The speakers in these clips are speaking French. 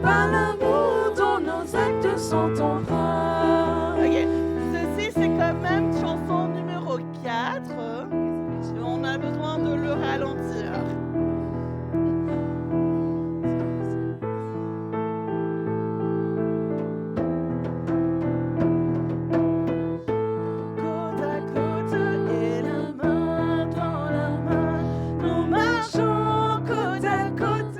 par l'amour dont nos actes sont empreints. OK. Ceci, c'est quand même chanson numéro 4. On a besoin de le ralentir. Côte à côte et la main dans la main, nous marchons côte à côte.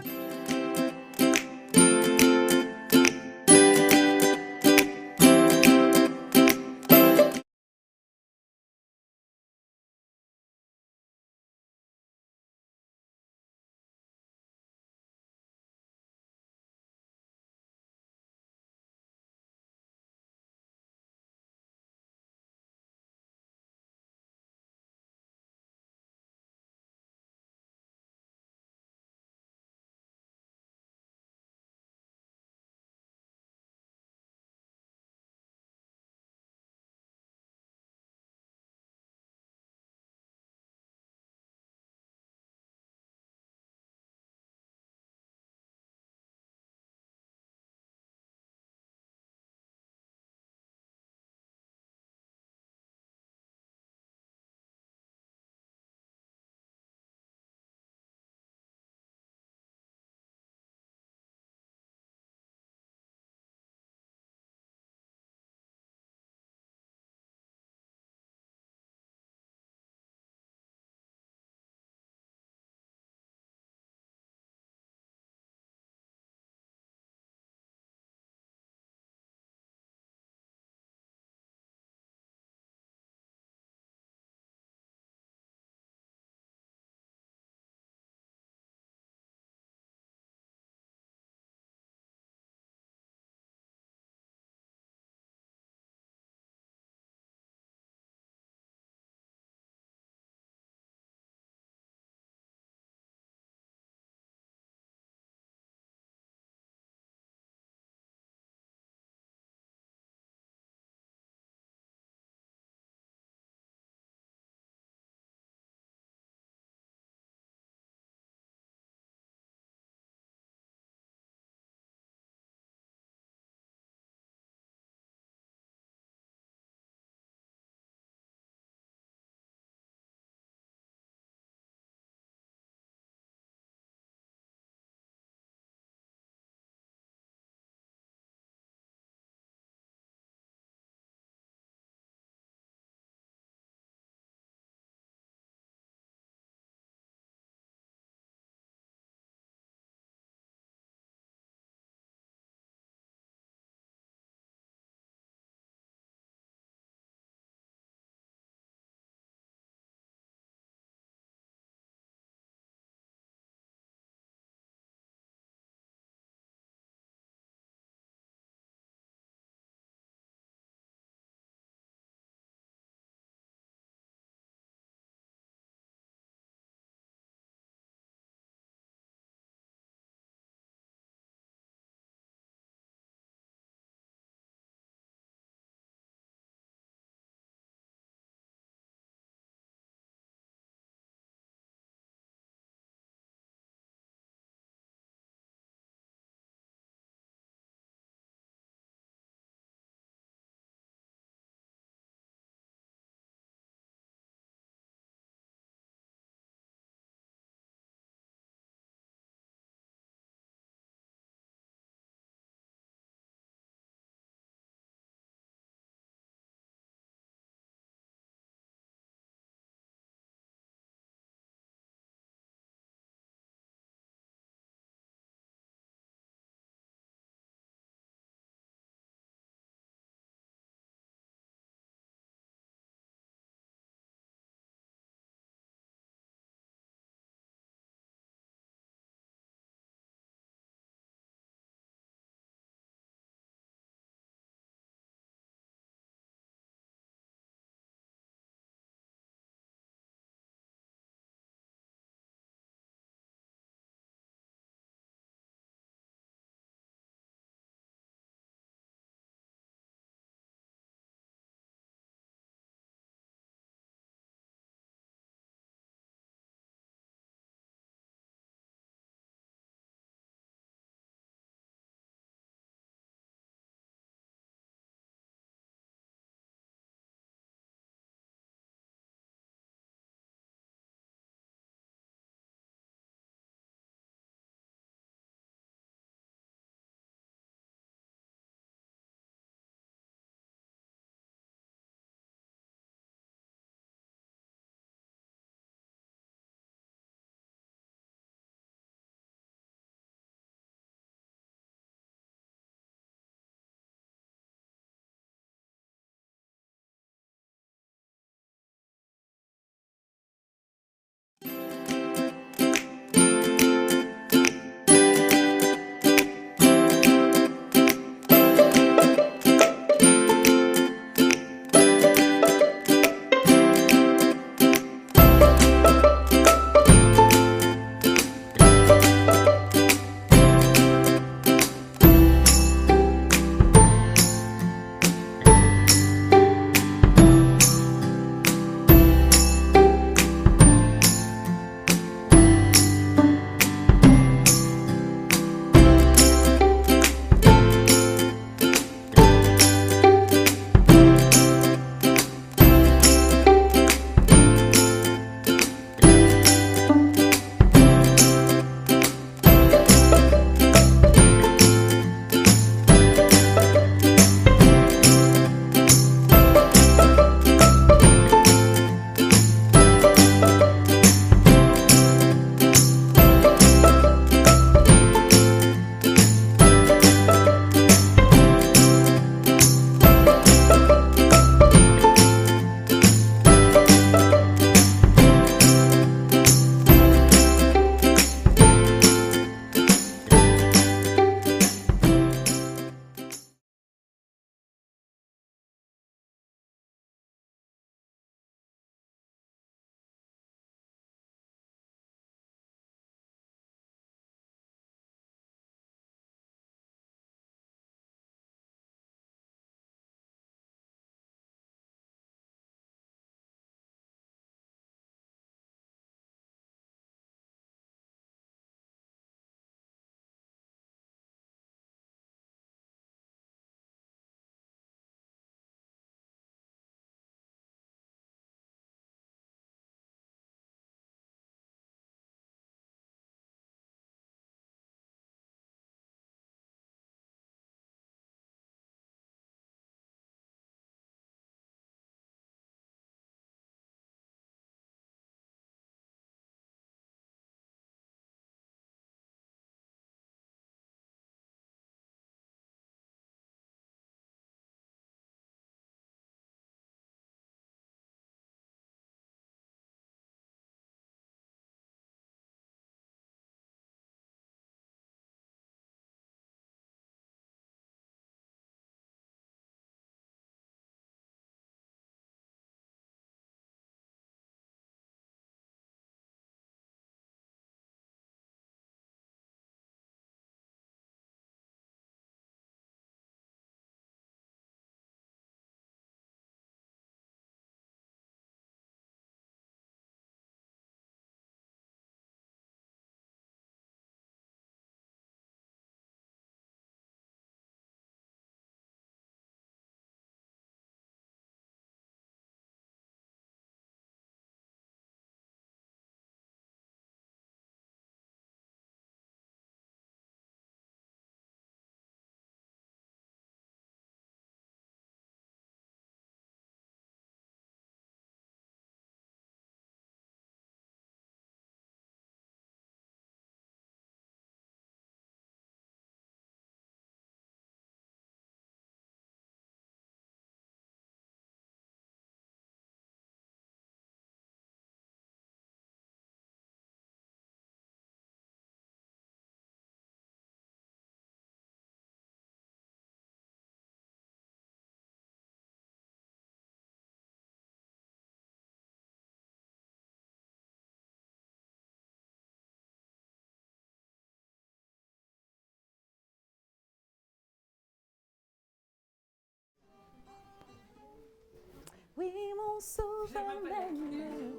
mon sauveur m'aime.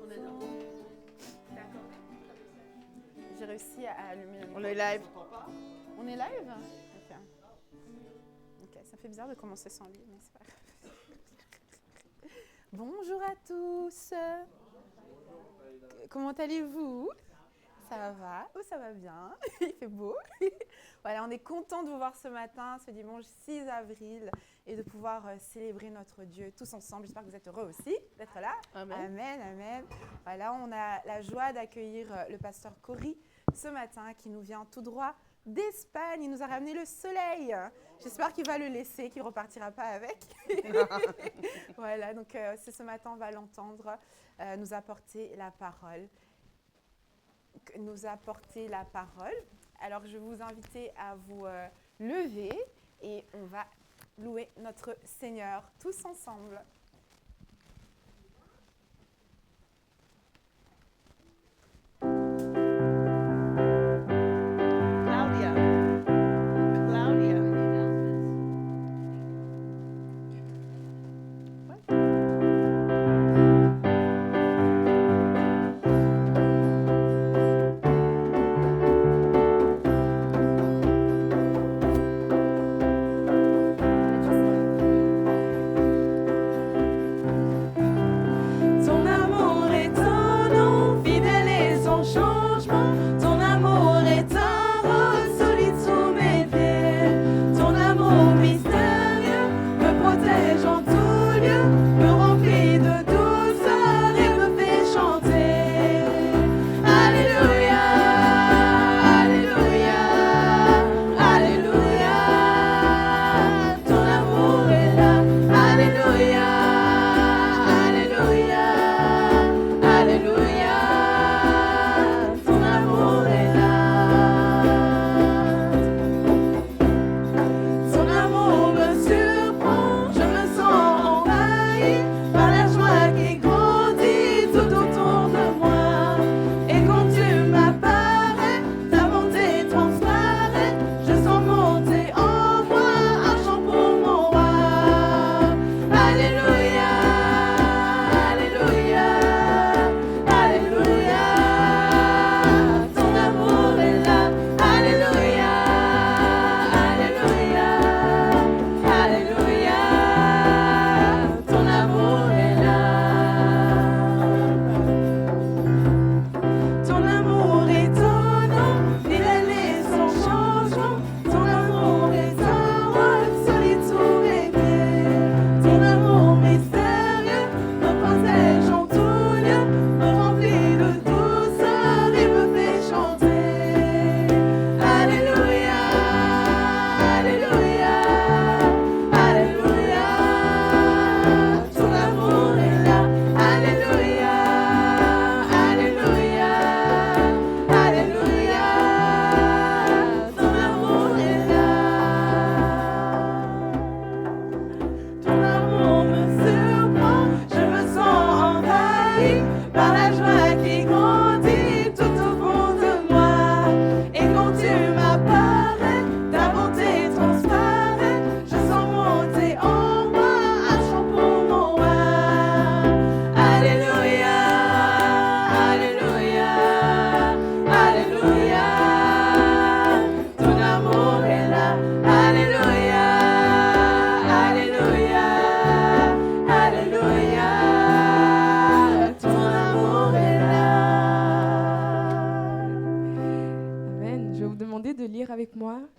J'ai réussi à allumer le micro. On est live. On est live? Ok, ça fait bizarre de commencer sans lui, mais c'est pas grave. Bonjour à tous. Comment allez-vous? Ça va? Oh, ça va bien. Il fait beau. Voilà, on est content de vous voir ce matin, ce dimanche 6 avril, et de pouvoir célébrer notre Dieu tous ensemble. J'espère que vous êtes heureux aussi d'être là. Amen. Amen, amen. Voilà, on a la joie d'accueillir le pasteur Cory ce matin, qui nous vient tout droit d'Espagne. Il nous a ramené le soleil. J'espère qu'il va le laisser, qu'il ne repartira pas avec. Voilà, donc c'est ce matin, on va l'entendre nous apporter la parole. Alors, je vais vous inviter à vous lever et on va louer notre Seigneur tous ensemble.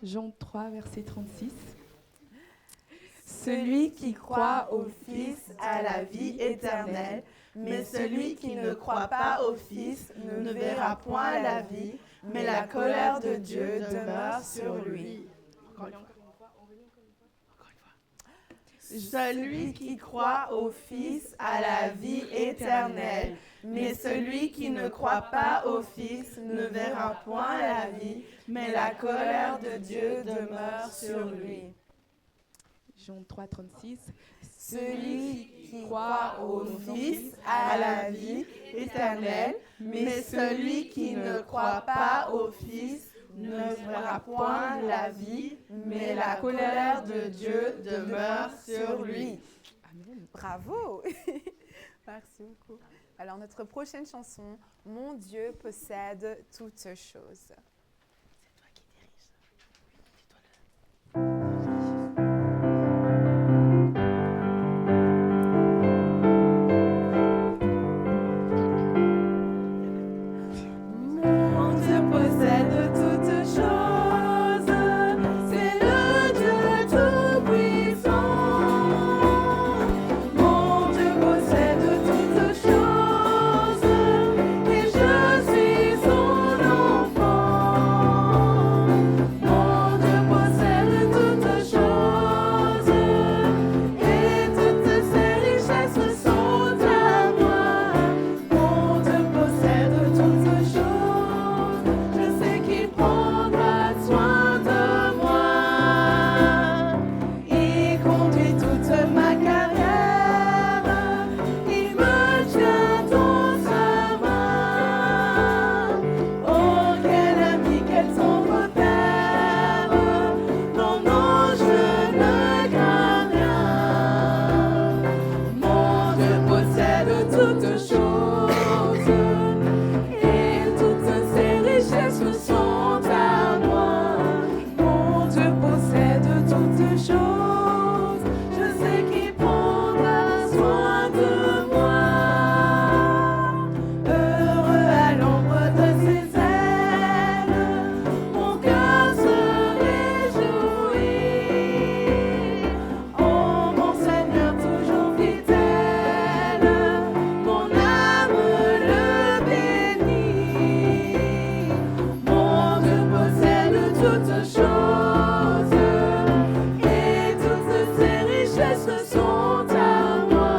Jean 3, verset 36. Celui qui croit au Fils a la vie éternelle, mais celui qui ne croit pas au Fils ne verra point la vie, mais la colère de Dieu demeure sur lui. Celui qui croit au Fils a la vie éternelle, mais celui qui ne croit pas au Fils ne verra point la vie, mais la colère de Dieu demeure sur lui. Jean 3, 36. Celui qui croit au Fils a la vie éternelle, mais celui qui ne croit pas au Fils ne verra point la vie, mais la colère de Dieu demeure sur lui. Amen. Bravo. Merci beaucoup. Alors, notre prochaine chanson, Mon Dieu possède toutes choses. C'est toi qui dirige. Dis-toi-le. Mon Dieu possède toutes choses, c'est le Dieu tout-puissant. Mon Dieu possède toutes choses, et je suis son enfant. Mon Dieu possède toutes choses, et toutes ses richesses sont à moi. Mon Dieu possède toutes choses. Je sais qu'il prendra soin de moi. Il conduit toute ma carrière. Il me tient dans sa main. Oh, quel ami, quel sombre père. Non, non, je ne crains rien. Mon Dieu possède toutes choses. Et toutes ses richesses sont à moi. Mon Dieu possède toutes choses. Je sais qu'il prendra soin de moi. Heureux à l'ombre de ses ailes, mon cœur se réjouit. Oh, mon Seigneur toujours fidèle, mon âme le bénit. Mon Dieu possède toutes choses, et toutes ses richesses sont à moi.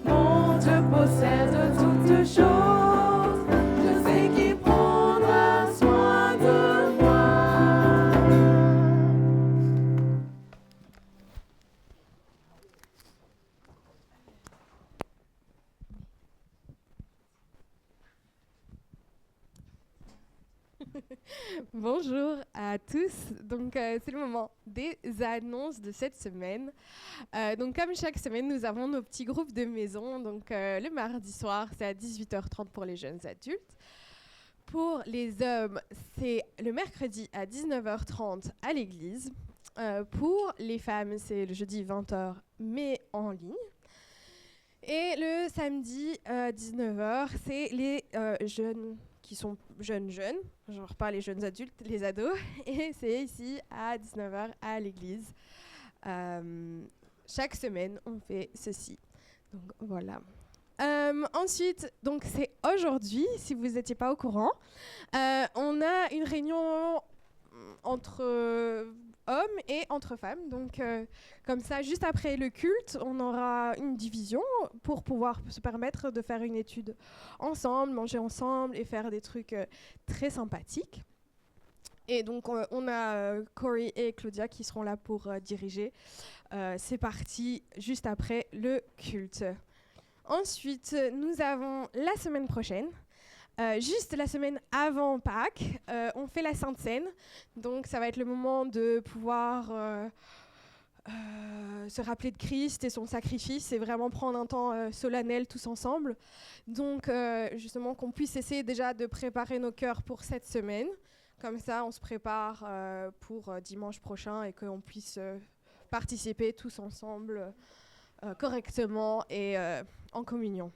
Mon Dieu possède toutes choses, je sais qu'il prendra soin de moi. Bonjour à tous. Donc c'est le moment des annonces de cette semaine. Donc comme chaque semaine, nous avons nos petits groupes de maison. Donc le mardi soir, c'est à 18h30 pour les jeunes adultes. Pour les hommes, c'est le mercredi à 19h30 à l'église. Pour les femmes, c'est le jeudi 20h, mais en ligne. Et le samedi à 19h, c'est les jeunes qui sont jeunes, genre pas les jeunes adultes, les ados, et c'est ici à 19h à l'église. Chaque semaine, on fait ceci. Donc voilà. Ensuite, donc c'est aujourd'hui, si vous n'étiez pas au courant, on a une réunion entre hommes et entre femmes. Donc comme ça, juste après le culte, on aura une division pour pouvoir se permettre de faire une étude ensemble, manger ensemble et faire des trucs très sympathiques. Et donc on a Corey et Claudia qui seront là pour diriger. C'est parti juste après le culte. Ensuite, nous avons la semaine prochaine, juste la semaine avant Pâques, on fait la Sainte Seine. Donc ça va être le moment de pouvoir se rappeler de Christ et son sacrifice et vraiment prendre un temps solennel tous ensemble. Donc justement qu'on puisse essayer déjà de préparer nos cœurs pour cette semaine. Comme ça, on se prépare pour dimanche prochain et qu'on puisse participer tous ensemble correctement et en communion.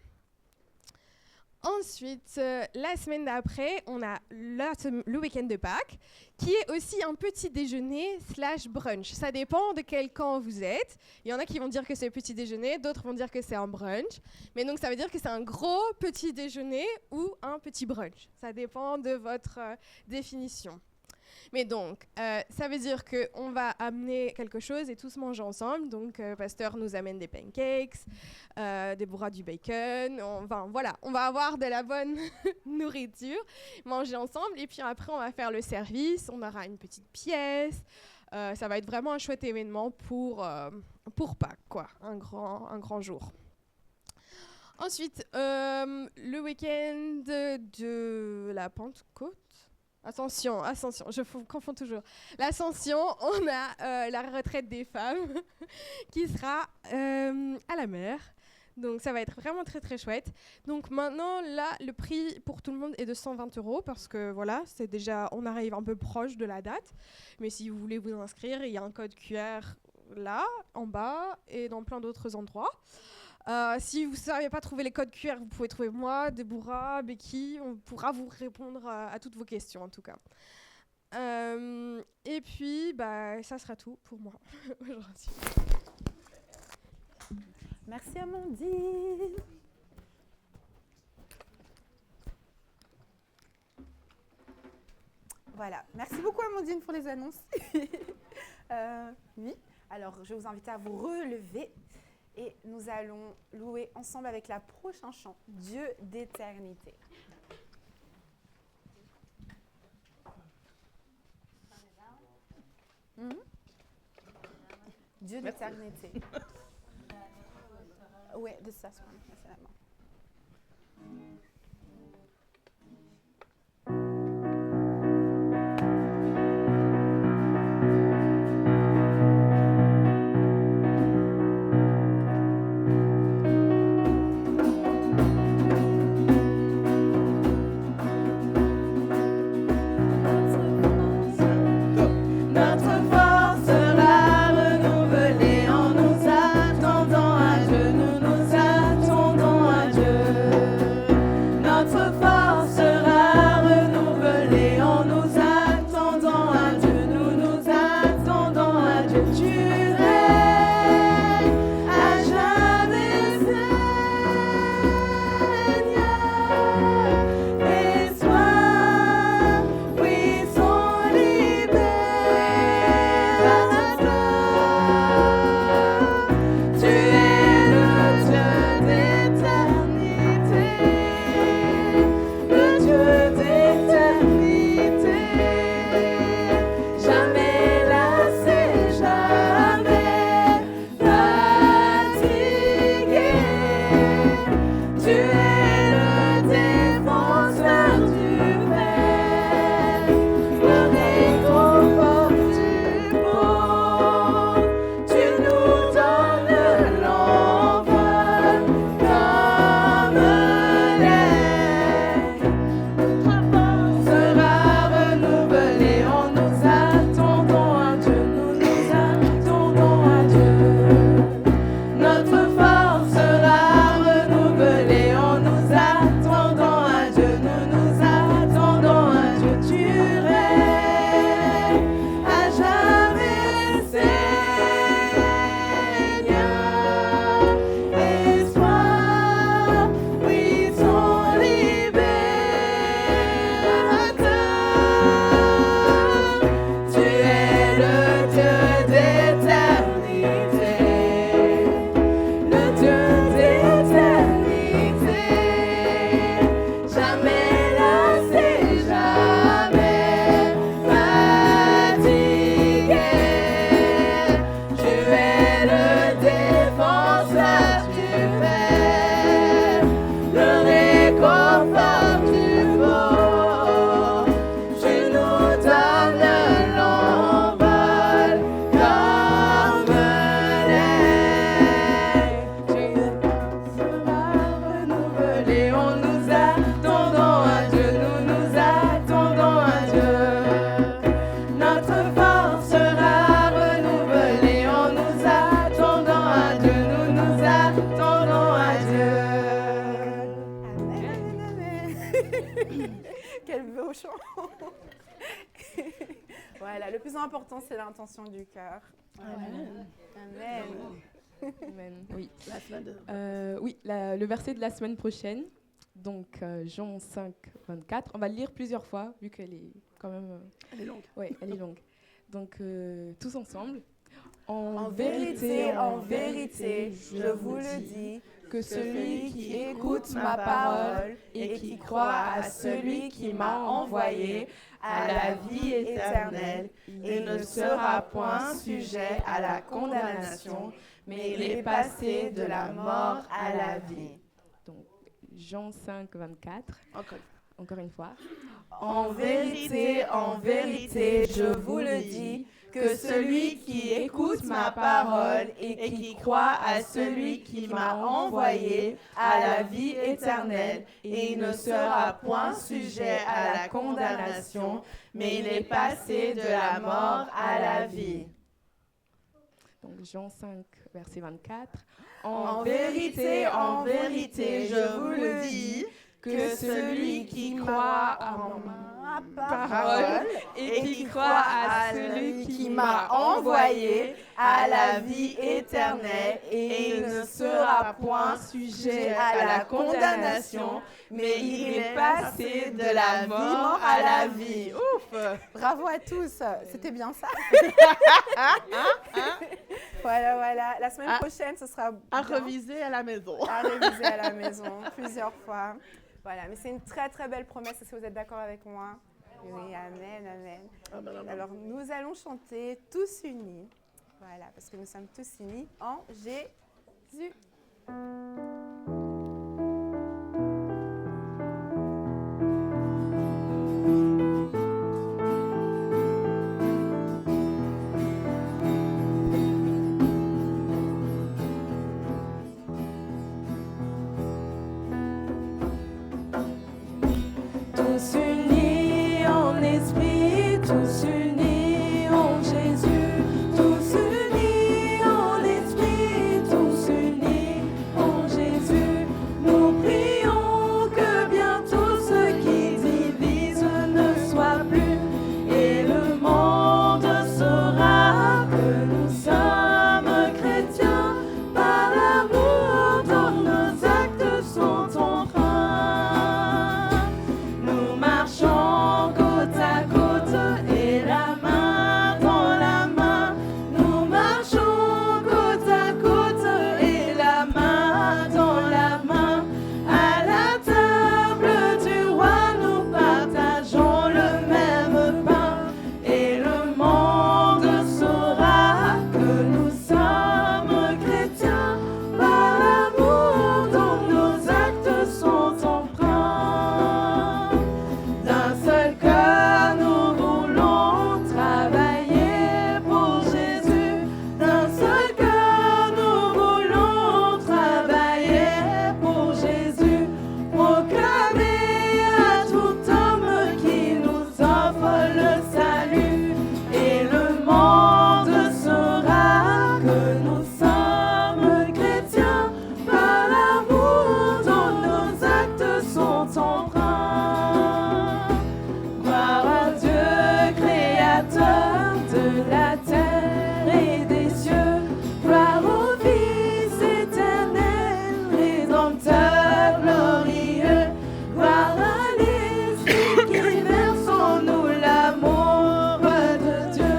Ensuite, la semaine d'après, on a le week-end de Pâques, qui est aussi un petit déjeuner / brunch. Ça dépend de quel camp vous êtes. Il y en a qui vont dire que c'est petit déjeuner, d'autres vont dire que c'est un brunch. Mais donc, ça veut dire que c'est un gros petit déjeuner ou un petit brunch. Ça dépend de votre définition. Mais donc, ça veut dire qu'on va amener quelque chose et tous manger ensemble. Donc, pasteur nous amène des pancakes, Déborah du bacon. Voilà, on va avoir de la bonne nourriture, manger ensemble. Et puis après, on va faire le service. On aura une petite pièce. Ça va être vraiment un chouette événement pour Pâques, quoi. Un grand jour. Ensuite, le week-end de la Pentecôte. Ascension, je confonds toujours. L'Ascension, on a la retraite des femmes qui sera à la mer. Donc ça va être vraiment très très chouette. Donc maintenant là, le prix pour tout le monde est de 120 € parce que voilà, c'est déjà, on arrive un peu proche de la date. Mais si vous voulez vous inscrire, il y a un code QR là, en bas et dans plein d'autres endroits. Si vous ne savez pas trouver les codes QR, vous pouvez trouver moi, Deborah, Becky, on pourra vous répondre à toutes vos questions en tout cas. Et puis, ça sera tout pour moi aujourd'hui. Merci Amandine. Voilà, merci beaucoup Amandine pour les annonces. Oui, alors je vais vous inviter à vous relever et nous allons louer ensemble avec la prochain chant, Dieu d'éternité. Dieu d'éternité. Oui, de ça, c'est la main. Voilà, le plus important, c'est l'intention du cœur. Amen. Amen. Amen. Oui. Le verset de la semaine prochaine, donc Jean 5, 24. On va le lire plusieurs fois, vu qu'elle est quand même... Elle est longue. Oui, elle est longue. Donc, tous ensemble. En vérité, je vous le dis, que celui qui écoute ma parole et qui croit à celui qui m'a envoyé a la vie éternelle et ne sera point sujet à la condamnation, mais il est passé de la mort à la vie. Donc, Jean 5, 24. Encore une fois. En vérité, je vous le dis, que celui qui écoute ma parole et qui croit à celui qui m'a envoyé a la vie éternelle, et il ne sera point sujet à la condamnation, mais il est passé de la mort à la vie. Donc Jean 5, verset 24. En vérité, je vous le dis, que celui qui croit en ma parole et qui croit à celui qui m'a envoyé a la vie éternelle, et il ne sera point sujet à la condamnation, mais il est passé de la mort à la vie. Ouf! Bravo à tous, c'était bien ça. Voilà. La semaine prochaine, ce sera À bien. reviser à la maison. À réviser à la maison plusieurs fois. Voilà, mais c'est une très très belle promesse. Est-ce que vous êtes d'accord avec moi? Oui, amen. Alors nous allons chanter tous unis. Voilà, parce que nous sommes tous unis en Jésus. Tous unis en esprit, tous unis en Jésus, tous unis en esprit, tous unis en Jésus. Nous prions que bientôt ce qui divise ne soit plus, et le monde saura que nous sommes chrétiens par l'amour dont nos actes sont empreints. Nous marchons côte à côte et la main dans la main. Nous marchons côte à côte et la main dans la main. À la table du roi, nous partageons le même pain. Et le monde saura que nous sommes chrétiens par l'amour dont nos actes sont empreints. D'un seul cœur, nous voulons travailler pour Jésus. D'un seul cœur, nous voulons travailler pour Jésus. Proclamer à tout homme qui nous offre le salut. Et le monde saura que nous sommes chrétiens par l'amour dont nos actes sont empreints. Gloire à Dieu, créateur de la terre et des cieux. Gloire au Fils éternel, rédempteur glorieux. Gloire à l'Esprit qui verse en nous l'amour de Dieu.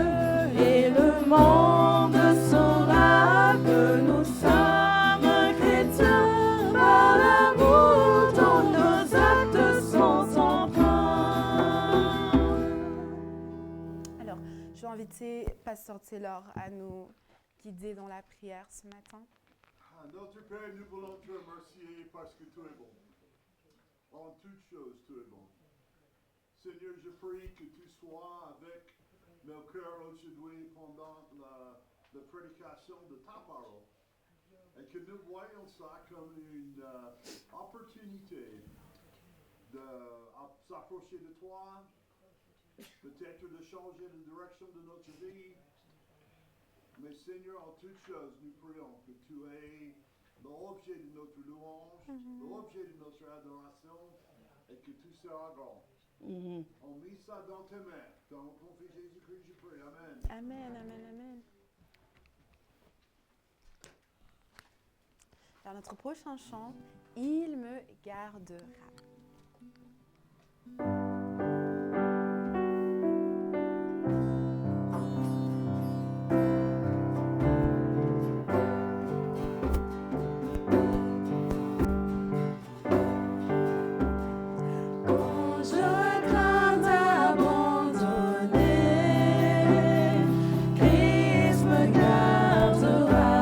Et le monde saura que nous sommes chrétiens par l'amour dont nos actes sont empreints. Alors, je vais inviter Pasteur Taylor à nous guider dans la prière ce matin. Notre Père, nous voulons te remercier parce que tu es bon. En toutes choses, tu es bon. Seigneur, je prie que tu sois avec nos cœurs aujourd'hui pendant la prédication de ta parole. Et que nous voyons ça comme une opportunité de s'approcher de toi, peut-être de changer la direction de notre vie. Mais Seigneur, en toutes choses, nous prions que tu es l'objet de notre louange, l'objet de notre adoration, et que tout sera grand. On met ça dans tes mains. Dans ton Fils Jésus-Christ, je prie. Amen. Amen. Alors, notre prochain chant, il me gardera. Quand je crains d'abandonner, Christ me gardera.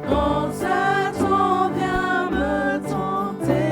Quand Satan vient me tenter,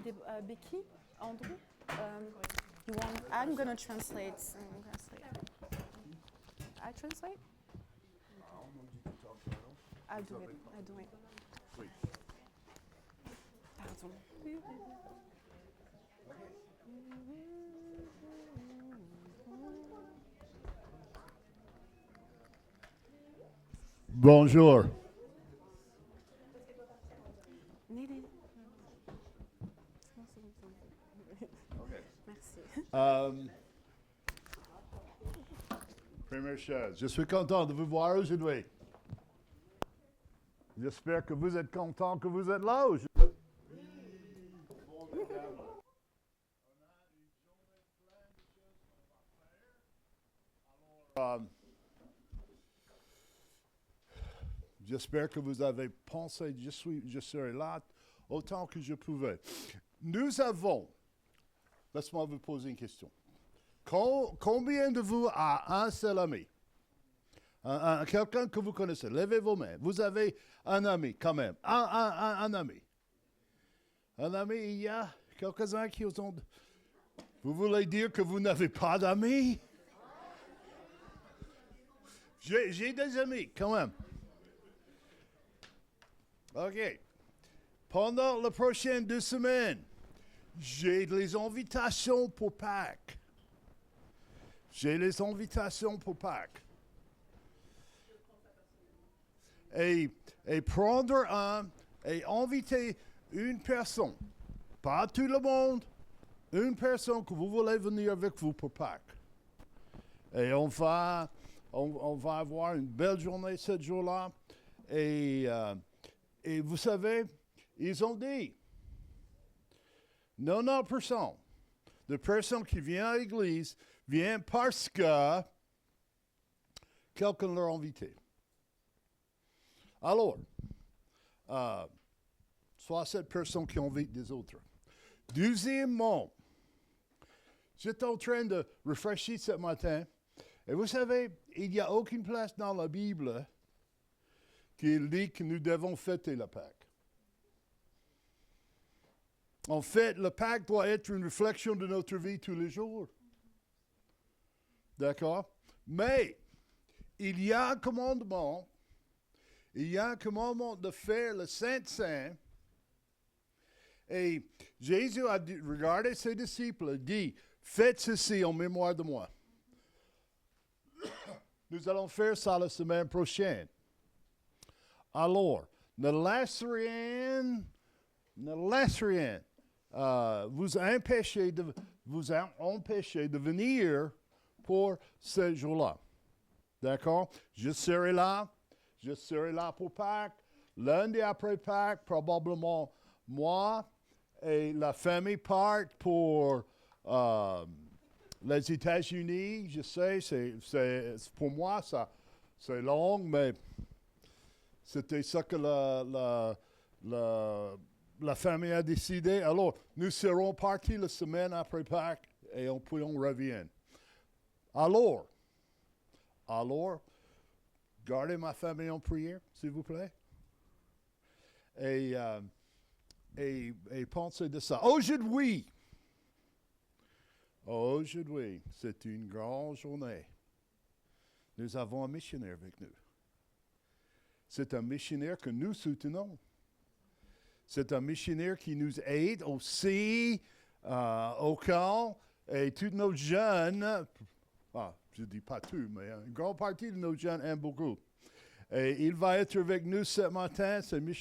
Becky, Andrew, you want? I'm gonna translate. I translate. I'll do it. Pardon. Bonjour. Merci. Première chose, je suis content de vous voir aujourd'hui. J'espère que vous êtes content que vous êtes là aujourd'hui. J'espère que vous avez pensé, je serai là autant que je pouvais. Nous avons, laisse-moi vous poser une question. Combien de vous a un seul ami? Quelqu'un que vous connaissez, levez vos mains. Vous avez un ami quand même, un ami. Un ami, il y a quelques-uns qui ont... Vous voulez dire que vous n'avez pas d'amis? J'ai des amis quand même. OK. Pendant les prochaines 2 semaines, j'ai les invitations pour Pâques. Et prendre et inviter une personne, pas tout le monde, une personne que vous voulez venir avec vous pour Pâques. Et on va avoir une belle journée ce jour-là. Et vous savez, ils ont dit, 90% de personnes qui viennent à l'église viennent parce que quelqu'un leur a invité. Alors, soit cette personne qui invite des autres. Deuxièmement, j'étais en train de réfléchir ce matin, et vous savez, il n'y a aucune place dans la Bible qui dit que nous devons fêter la Pâque. En fait, le Pâque doit être une réflexion de notre vie tous les jours. D'accord? Mais, il y a un commandement de faire le Saint-Saint. Et Jésus a regardé ses disciples et dit, faites ceci en mémoire de moi. Nous allons faire ça la semaine prochaine. Alors, ne laisse rien vous empêcher de venir pour ce jour-là. D'accord? Je serai là pour Pâques. Lundi après Pâques, probablement moi et la famille partent pour les États-Unis. Je sais, c'est pour moi, ça, c'est long, mais c'était ça que la famille a décidé. Alors, nous serons partis la semaine après Pâques et on revient. Alors, gardez ma famille en prière, s'il vous plaît. Et pensez de ça. Aujourd'hui, c'est une grande journée. Nous avons un missionnaire avec nous. C'est un missionnaire que nous soutenons. C'est un missionnaire qui nous aide aussi au camp. Et tous nos jeunes, je ne dis pas tout, mais une grande partie de nos jeunes aiment beaucoup. Et il va être avec nous ce matin, c'est M.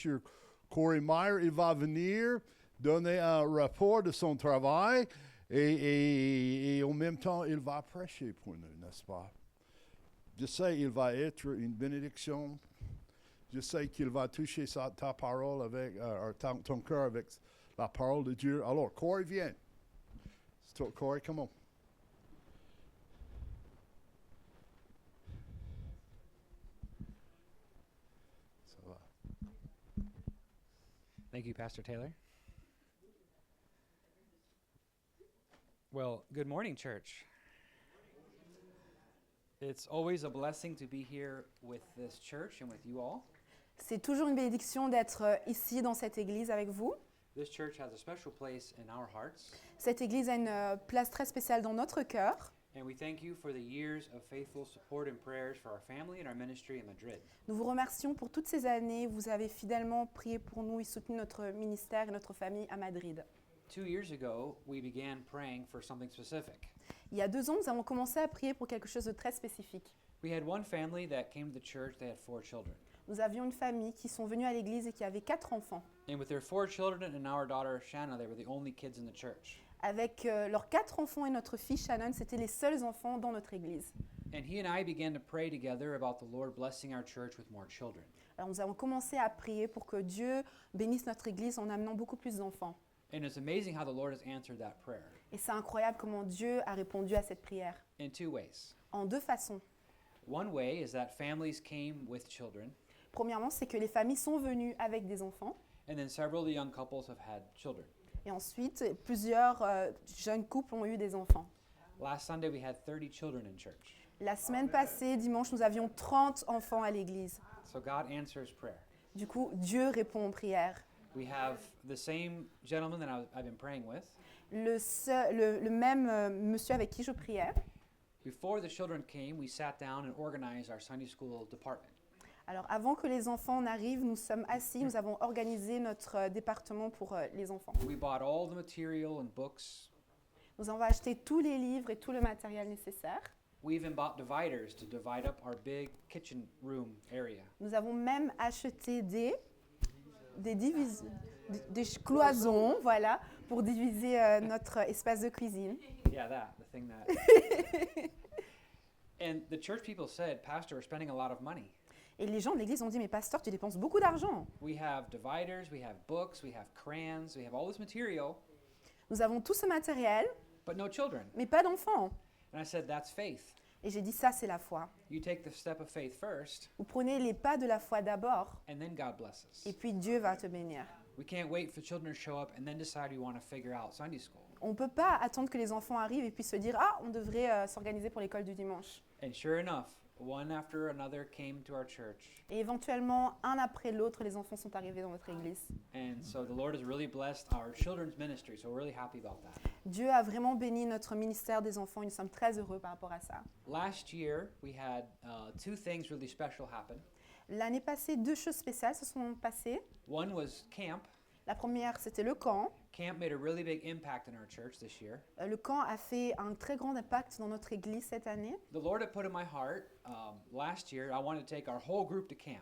Corey Meyer. Il va venir donner un rapport de son travail et en même temps, il va prêcher pour nous, n'est-ce pas? Je sais, il va être une bénédiction. Je sais qu'il va toucher ta parole avec, ton cœur avec la parole de Dieu. Alors, Corey, viens. Corey, come on. Ça va. Thank you, Pastor Taylor. Well, good morning, church. It's always a blessing to be here with this church and with you all. C'est toujours une bénédiction d'être ici dans cette église avec vous. This church has a special place in our hearts, Cette église a une place très spéciale dans notre cœur. and we thank you for the years of faithful support and prayers for our family and our ministry in Madrid. Nous vous remercions pour toutes ces années. Vous avez fidèlement prié pour nous et soutenu notre ministère et notre famille à Madrid. 2 years ago, we began praying for something specific. Il y a 2 ans, nous avons commencé à prier pour quelque chose de très spécifique. We had one family that came to the church, they had 4 children. Nous avions une famille qui sont venus à l'église et qui avait 4 enfants. And with their 4 children and our daughter Shanna, they were the only kids in the church. Avec leurs 4 enfants et notre fille Shannon, c'était les seuls enfants dans notre église. And he and I began to pray together about the Lord blessing our church with more children. Alors nous avons commencé à prier pour que Dieu bénisse notre église en amenant beaucoup plus d'enfants. And it's amazing how the Lord has answered that prayer Et c'est incroyable comment Dieu a répondu à cette prière. in 2 ways. En 2 façons. One way is that families came with children, Premièrement, c'est que les familles sont venues avec des enfants. and then several of the young couples have had children. Et ensuite, plusieurs jeunes couples ont eu des enfants. Last Sunday, we had 30 children in church. La semaine passée, dimanche, nous avions 30 enfants à l'église. So God answers prayer. Du coup, Dieu répond aux prières. We have the same gentleman that I've been praying with. Le même monsieur avec qui je priais. Before the children came, we sat down and organized our Sunday school department. Alors, avant que les enfants n'arrivent, nous sommes assis, nous avons organisé notre département pour les enfants. We bought all the material and books. Nous avons acheté tous les livres et tout le matériel nécessaire. We even bought dividers to divide up our big kitchen room area. Nous avons même acheté des cloisons, voilà, pour diviser notre espace de cuisine. Yeah, the thing that. And the church people said, Pastor, we're spending a lot of money. Et les gens de l'église ont dit, mais pasteur, tu dépenses beaucoup d'argent. We have dividers, we have books, we have crayons, we have all this material, Nous avons tout ce matériel, but no children. mais pas d'enfants. And I said, that's faith. Et j'ai dit, ça, c'est la foi. You take the step of faith first, Vous prenez les pas de la foi d'abord, and then God blesses. et puis Dieu va te bénir. We can't wait for children to show up and then decide we want to figure out Sunday school. On ne peut pas attendre que les enfants arrivent et puis se dire, ah, on devrait s'organiser pour l'école du dimanche. And sure enough, one after another came to our church. Et éventuellement, un après l'autre, les enfants sont arrivés dans notre église. And so the Lord has really blessed our children's ministry, so we're really happy about that. Dieu a vraiment béni notre ministère des enfants et nous sommes très heureux par rapport à ça. Last year, we had 2 things really special happen. L'année passée, 2 choses spéciales se sont passées. One was camp. La première, c'était le camp. Camp made a really big impact in our church this year. Le camp a fait un très grand impact dans notre église cette année. The Lord had put in my heart last year, I wanted to take our whole group to camp.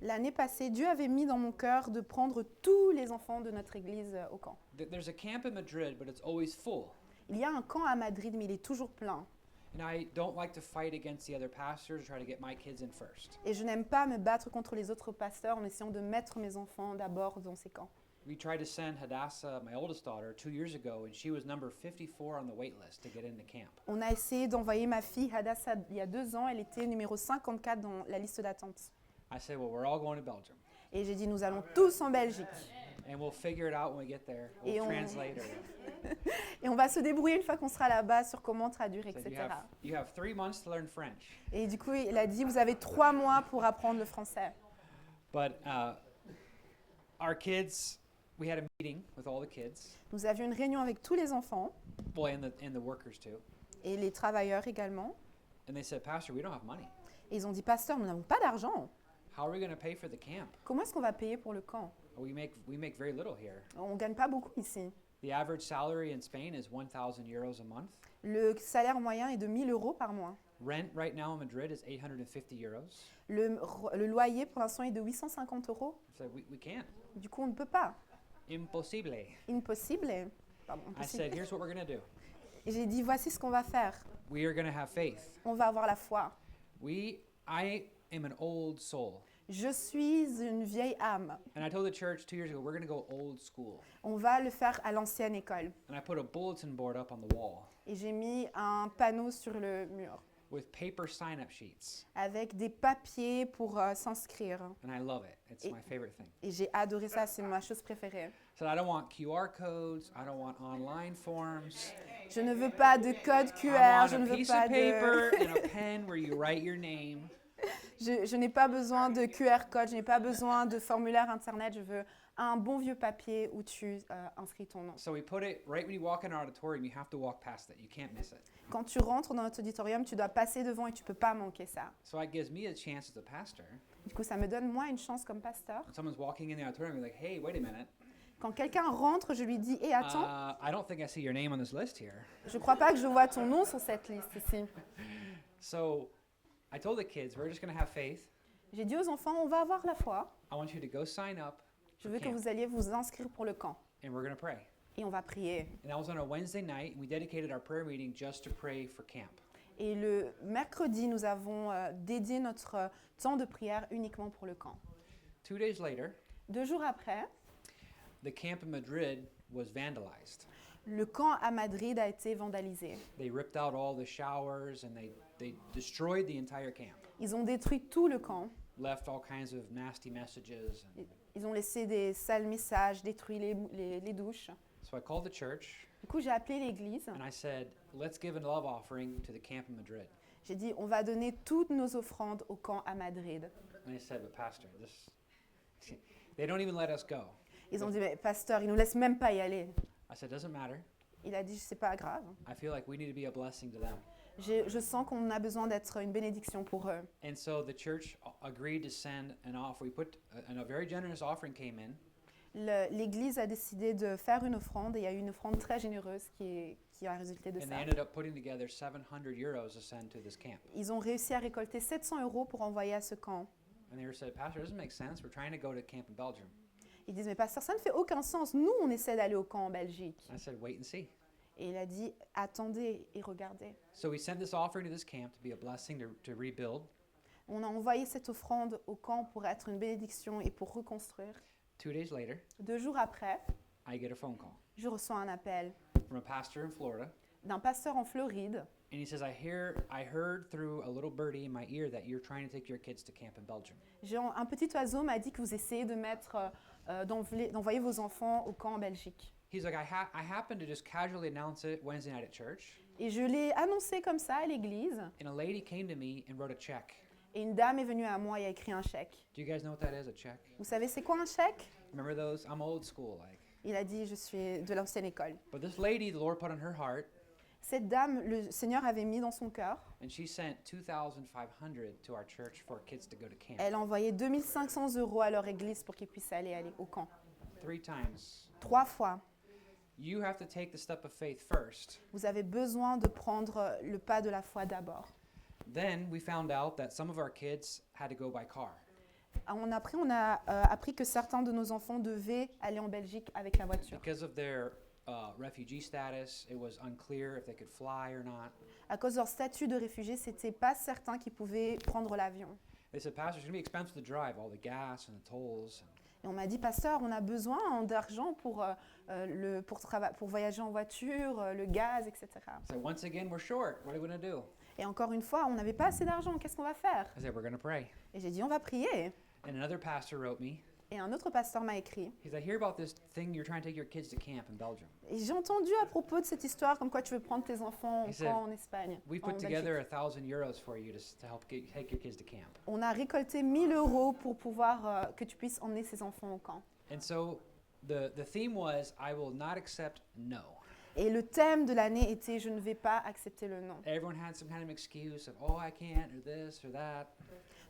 L'année passée, Dieu avait mis dans mon cœur de prendre tous les enfants de notre église au camp. There's a camp in Madrid, but it's always full. Il y a un camp à Madrid, mais il est toujours plein. And I don't like to fight against the other pastors, try to get my kids in first. Et je n'aime pas me battre contre les autres pasteurs en essayant de mettre mes enfants d'abord dans ces camps. We tried to send Hadassah, my oldest daughter, 2 years ago, and she was number 54 on the wait list to get into camp. On a essayé d'envoyer ma fille Hadassah il y a 2 ans. Elle était numéro 54 dans la liste d'attente. I said, well, we're all going to Belgium, Et j'ai dit, nous allons tous en Belgique. and we'll figure it out when we get there. We'll Et on- translate it. Et on va se débrouiller une fois qu'on sera là-bas sur comment traduire, Said, etc. you have 3 months to learn French. Et du coup, il a dit, vous avez 3 mois pour apprendre le français. But our kids, we had a meeting with all the kids, Nous avions une réunion avec tous les enfants well, and the workers too. et les travailleurs également. And they said, Pastor, we don't have money. Et ils ont dit, pasteur, nous n'avons pas d'argent. How are we going to pay for the camp? Comment est-ce qu'on va payer pour le camp? We make very little here. On ne gagne pas beaucoup ici. The average salary in Spain is 1,000 euros a month. Le salaire moyen est de 1 000 euros par mois. Rent right now in Madrid is 850 euros. Le loyer, pour l'instant, est de 850 euros. So we can't. Du coup, on ne peut pas. Impossible. Impossible. Pardon, I impossible. said, here's what we're going to do. Et j'ai dit, voici ce qu'on va faire. We are going to have faith. On va avoir la foi. I am an old soul. Je suis une vieille âme. And I told the church 2 years ago, we're going to go old school. On va le faire à l'ancienne école. And I put a bulletin board up on the wall Et j'ai mis un panneau sur le mur with paper sign-up sheets. avec des papiers pour s'inscrire. And I love it. It's Et- my favorite thing. Et j'ai adoré ça, c'est ma chose préférée. So I don't want QR codes. I don't want online forms. Je ne veux pas de code I QR, want je a ne veux piece pas of paper de... and a pen where you write your name. Je n'ai pas besoin de QR code, je n'ai pas besoin de formulaire internet, je veux un bon vieux papier où tu inscris ton nom. So we put it right when you walk in our auditorium, you have to walk past it. You can't miss it. Quand tu rentres dans notre auditorium, tu dois passer devant et tu peux pas manquer ça. So it gives me a chance as a pastor. Du coup, ça me donne moi une chance comme pasteur. When someone's walking in the auditorium, you're like, hey, wait a minute. Quand quelqu'un rentre, je lui dis « Hé, attends, I don't think I see your name on this list here. je crois pas que je vois ton nom sur cette liste ici. » So I told the kids, we're just going to have faith. J'ai dit aux enfants, on va avoir la foi. I want you to go sign up Je for veux que camp, vous alliez vous inscrire pour le camp. and we're going to pray. Et on va prier. And that was on a Wednesday night, and we dedicated our prayer meeting just to pray for camp. Et le mercredi, nous avons dédié notre temps de prière uniquement pour le camp. 2 days later, 2 jours après, the camp in Madrid was vandalized. le camp à Madrid a été vandalisé. They ripped out all the showers, and they destroyed the entire camp. Ils ont détruit tout le camp. Left all kinds of nasty messages. Ils ont laissé des sales messages, détruit les douches. So I called the church, Du coup, j'ai appelé l'église. and I said, let's give a love offering to the camp in Madrid. J'ai dit, on va donner toutes nos offrandes au camp à Madrid. And they said, but Pastor, they don't even let us go. Ils ont dit, mais pasteur, ils nous laissent même pas y aller. I said, doesn't matter. Il a dit, c'est pas grave. I feel like we need to be a blessing to them. Je sens qu'on a besoin d'être une bénédiction pour eux. And so the church agreed to send an offer. We put a very generous offering came in. L'église a décidé de faire une offrande et il y a eu une offrande très généreuse qui a résulté de And ça. they ended up putting together 700 euros to send to this camp. Ils ont réussi à récolter 700 € pour envoyer à ce camp. And they said, Pastor, it doesn't make sense. We're trying to go to camp in Belgium. Ils disent, mais pasteur, ça ne fait aucun sens. Nous, on essaie d'aller au camp en Belgique. I said, wait and see. Et il a dit, attendez et regardez. So we sent this offering to this camp to be a blessing to rebuild. On a envoyé cette offrande au camp pour être une bénédiction et pour reconstruire. 2 days later, 2 jours après, I get a phone call je reçois un appel from a pastor in Florida. d'un pasteur en Floride. And he says, I heard through a little birdie in my ear that you're trying to take your kids to camp in Belgium. Un petit oiseau m'a dit que vous essayez de d'envoyer vos enfants au camp en Belgique. He's like, I happened to just casually announce it Wednesday night at church. Et je l'ai annoncé comme ça à l'église. And a lady came to me and wrote a check. Et une dame est venue à moi et a écrit un chèque. Do you guys know what that is, a check? Vous savez c'est quoi un chèque? Remember those? I'm old school, like. Il a dit, je suis de l'ancienne école. But this lady, the Lord put on her heart, Cette dame, le Seigneur avait mis dans son cœur. and she sent 2,500 to our church for kids to go to camp. Elle a envoyé 2500 € à leur église pour qu'ils puissent aller au camp. 3 times. 3 fois. You have to take the step of faith first. Vous avez besoin de prendre le pas de la foi d'abord. Then we found out that some of our kids had to go by car. On a appris que certains de nos enfants devaient aller en Belgique avec la voiture. Because of their refugee status, it was unclear if they could fly or not. À cause de leur statut de réfugié, c'était pas certain qu'ils pouvaient prendre l'avion. They said, Pastor, it's going to be expensive to drive, all the gas and the tolls. Et on m'a dit, pasteur, on a besoin d'argent pour voyager en voiture, le gaz, etc. So once again, we're short. What are we going to do? Et encore une fois, on n'avait pas assez d'argent. Qu'est-ce qu'on va faire? I said, we're going to pray. Et j'ai dit, on va prier. And another pastor wrote me. Et un autre pasteur m'a écrit. He said, I hear about this thing you're trying to take your kids to camp in Belgium. Et j'ai entendu à propos de cette histoire, comme quoi tu veux prendre tes enfants He au said, camp en Espagne. We en put Belgique. together 1,000 euros for you to help take your kids to camp. On a récolté 1000 € pour pouvoir que tu puisses emmener ces enfants au camp. And so the theme was, I will not accept no. Et le thème de l'année était, je ne vais pas accepter le non. Everyone had some kind of excuse of, oh, I can't, or this, or that.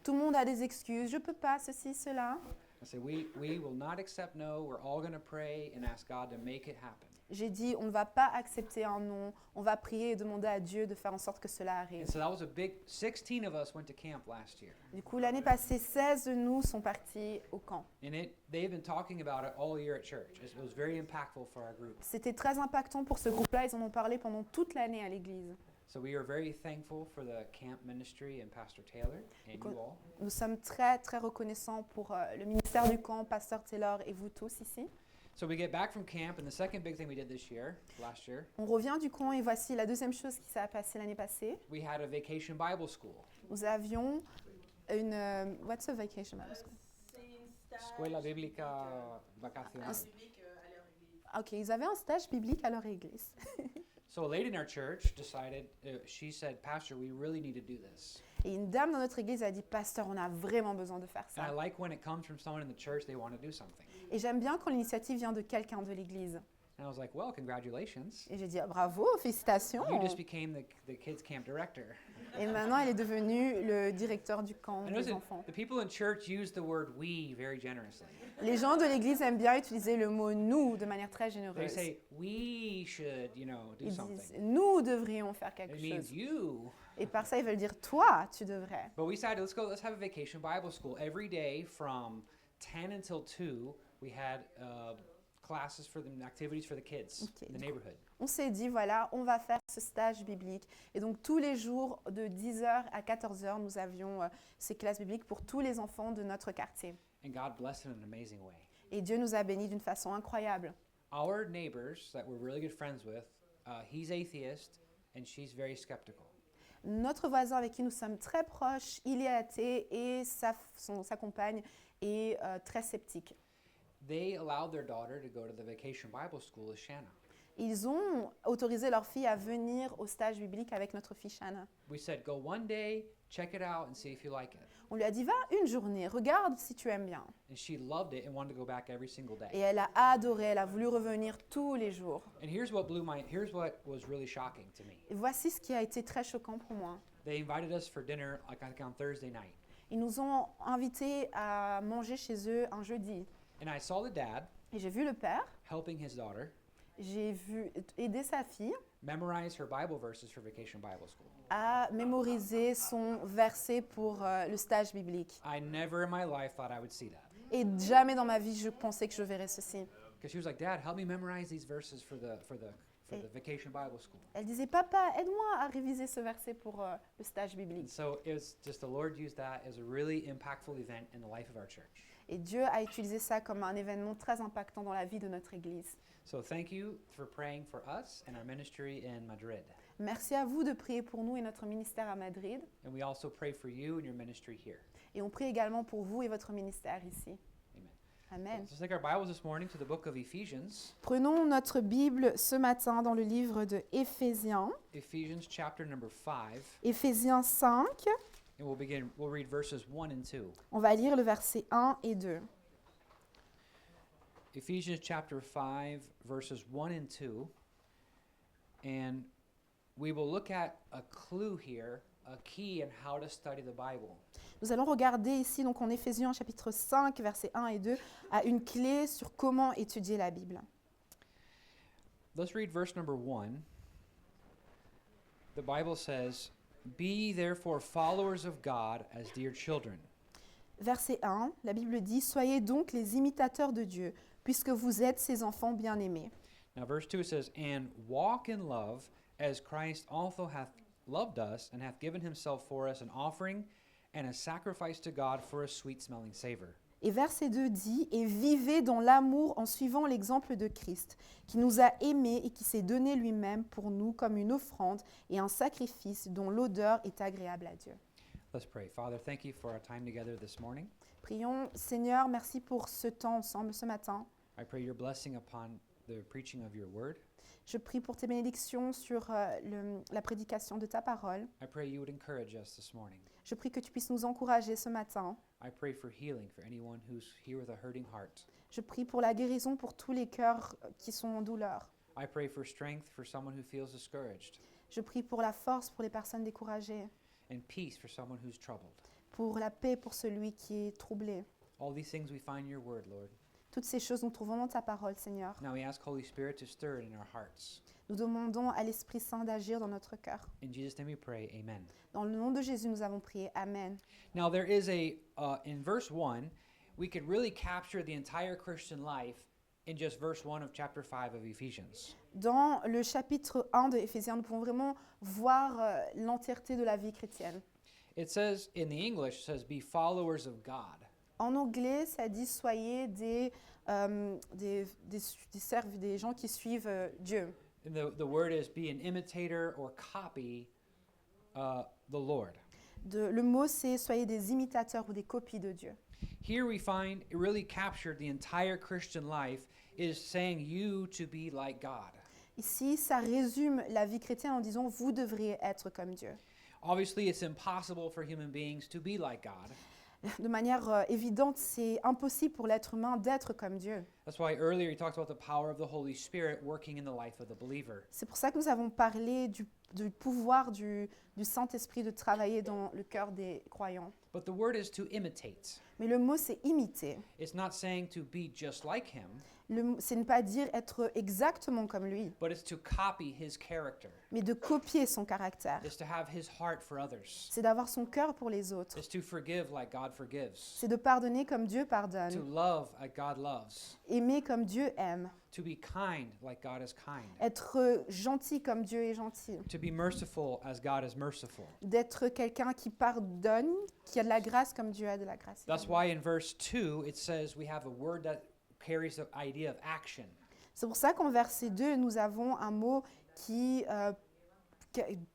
Tout le monde a des excuses, je peux pas, ceci, cela. I said, we will not accept no. We're all going to pray and ask God to make it happen. J'ai dit, on ne va pas accepter un non, on va prier et demander à Dieu de faire en sorte que cela arrive. And so that was a big, 16 of us went to camp last year. Du coup, l'année passée, 16 de nous sont partis au camp. And they've been talking about it all year at church. It was very impactful for our group. C'était très impactant pour ce groupe-là, ils en ont parlé pendant toute l'année à l'église. So we are very thankful for the camp ministry and Pastor Taylor and you all. Nous sommes très, très reconnaissants pour le ministère du camp, Pasteur Taylor et vous tous ici. So we get back from camp, and the second big thing we did last year, On revient du camp et voici la deuxième chose qui s'est passée l'année passée. we had a vacation Bible school. Nous avions une... what's a vacation Bible school? Escuela Bíblica Vacacional. Ok, ils avaient un stage biblique à leur église. So a lady in our church decided, she said, Pastor, we really need to do this. Et une dame dans notre église a dit, Pasteur, on a vraiment besoin de faire And I ça. like when it comes from someone in the church, they want to do something. Et j'aime bien quand l'initiative vient de quelqu'un de l'Église. And I was like, well, congratulations. Et j'ai dit, ah, bravo, félicitations. You just became the kids' camp director. Et maintenant, elle est devenue le directeur du camp I noticed des that enfants. the people in church use the word we very generously. Les gens de l'Église aiment bien utiliser le mot « nous » de manière très They généreuse. say we should, do Ils something. disent « nous devrions faire quelque It means chose you. ». Et par ça, ils veulent dire « toi, tu devrais But we decided, let's have a vacation Bible school. Every day from 10 until 2, we had classes for the activities for the kids Okay. in the neighborhood. ». On s'est dit « voilà, on va faire ce stage biblique ». Et donc, tous les jours, de 10h à 14h, nous avions ces classes bibliques pour tous les enfants de notre quartier. And God blessed in an amazing way. Et Dieu nous a bénis d'une façon incroyable. Our neighbors that we're really good friends with, he's atheist and she's very skeptical. Notre voisin avec qui nous sommes très proches, il est athée et sa compagne est très sceptique. They allowed their daughter to go to the vacation Bible school with Shanna. Ils ont autorisé leur fille à venir au stage biblique avec notre fille Shanna. We said, go one day, check it out, and see if you like it. On lui a dit, va une journée, regarde si tu aimes bien. And she loved it and wanted to go back every single Et day. elle a adoré, elle a voulu revenir tous les jours. And here's what was really shocking to me. Et voici ce qui a été très choquant pour moi. They invited us for dinner, like I think on Thursday night. Ils nous ont invités à manger chez eux un jeudi. And I saw the dad Et j'ai vu le père, helping his daughter j'ai vu aider sa fille memorize her Bible verses for Vacation Bible School. à mémoriser son verset pour le stage biblique. I never in my life thought I would see that. Et jamais dans ma vie, je pensais que je verrais ceci. Because she was like, Dad, help me memorize these verses for the Vacation Bible School. Elle disait, papa, aide-moi à réviser ce verset pour le stage And biblique. so it was just the Lord used that as a really impactful event in the life of our church. Et Dieu a utilisé ça comme un événement très impactant dans la vie de notre Église. So thank you for praying for us and our ministry in Madrid. Merci à vous de prier pour nous et notre ministère à Madrid. And we also pray for you and your ministry here. Et on prie également pour vous et votre ministère ici. Amen. Amen. Let's take our Bibles this morning to the book of Ephesians. Prenons notre Bible ce matin dans le livre de Éphésiens, Ephesians chapter number 5. Éphésiens 5. And we'll read verses 1 and 2. On va lire le verset 1 et 2. Ephesians chapter 5, verses 1 and 2. And we will look at a clue here, a key in how to study the Bible. Nous allons regarder ici, donc en Éphésiens chapitre 5, versets 1 et 2, à une clé sur comment étudier la Bible. Let's read verse number 1. The Bible says, "Be therefore followers of God as dear children." Verset 1, la Bible dit « Soyez donc les imitateurs de Dieu, puisque vous êtes ses enfants bien-aimés. Now verse 2 says, "And walk in love as Christ also hath loved us and hath given himself for us an offering and a sacrifice to God for a sweet-smelling savor." » Et verset 2 dit « Et vivez dans l'amour en suivant l'exemple de Christ, qui nous a aimés et qui s'est donné lui-même pour nous comme une offrande et un sacrifice dont l'odeur est agréable à Dieu. » Let's pray. Father, thank you for our time together this morning. Prions, Seigneur, merci pour ce temps ensemble ce matin. I pray your blessing upon the preaching of your word. Je prie pour tes bénédictions sur la prédication de ta parole. I pray you would encourage us this morning. Je prie que tu puisses nous encourager ce matin. I pray for healing for anyone who's here with a hurting heart. Je prie pour la guérison pour tous les cœurs qui sont en douleur. I pray for strength for someone who feels discouraged Je prie pour la force pour les personnes découragées, and peace for someone who's troubled. pour la paix pour celui qui est troublé. All these things we find in your word, Lord. Toutes ces choses nous trouvons dans ta parole, Seigneur. Now we ask Holy Spirit to stir it in our hearts. Nous demandons à l'Esprit Saint d'agir dans notre cœur. In Jesus' name we pray, amen. Dans le nom de Jésus, nous avons prié. Amen. Now there is in verse 1, we could really capture the entire Christian life in just verse 1 of chapter 5 of Ephesians. Dans le chapitre 1 de Éphésiens, nous pouvons vraiment voir l'entièreté de la vie chrétienne. It says, in the English, it says, be followers of God. En anglais, ça dit soyez des gens qui suivent Dieu. And the word is be an imitator or copy the Lord. Le mot, c'est soyez des imitateurs ou des copies de Dieu. Here we find it really captured the entire Christian life is saying you to be like God. Ici, ça résume la vie chrétienne en disant vous devriez être comme Dieu. Obviously, it's impossible for human beings to be like God. De manière évidente, c'est impossible pour l'être humain d'être comme Dieu. That's why earlier he talked about the power of the Holy Spirit working in the life of the believer. C'est pour ça que nous avons parlé du pouvoir du Saint-Esprit de travailler dans le cœur des croyants. But the word is to imitate. Mais le mot, c'est imiter. It's not saying to be just like him, C'est ne pas dire être exactement comme lui, but it's to copy his character. mais de copier son caractère. It's to have his heart for others. C'est d'avoir son cœur pour les autres. It's to forgive like God forgives. C'est de pardonner comme Dieu To pardonne. love like God loves. Aimer comme Dieu aime. To be kind like God is kind. Être gentil comme Dieu est gentil. To be merciful as God is merciful. D'être quelqu'un qui pardonne, qui a de la grâce comme Dieu a de la grâce. That's why in verse 2 it says we have a word that carries the idea of action. C'est pour ça qu'en verset 2, nous avons un mot qui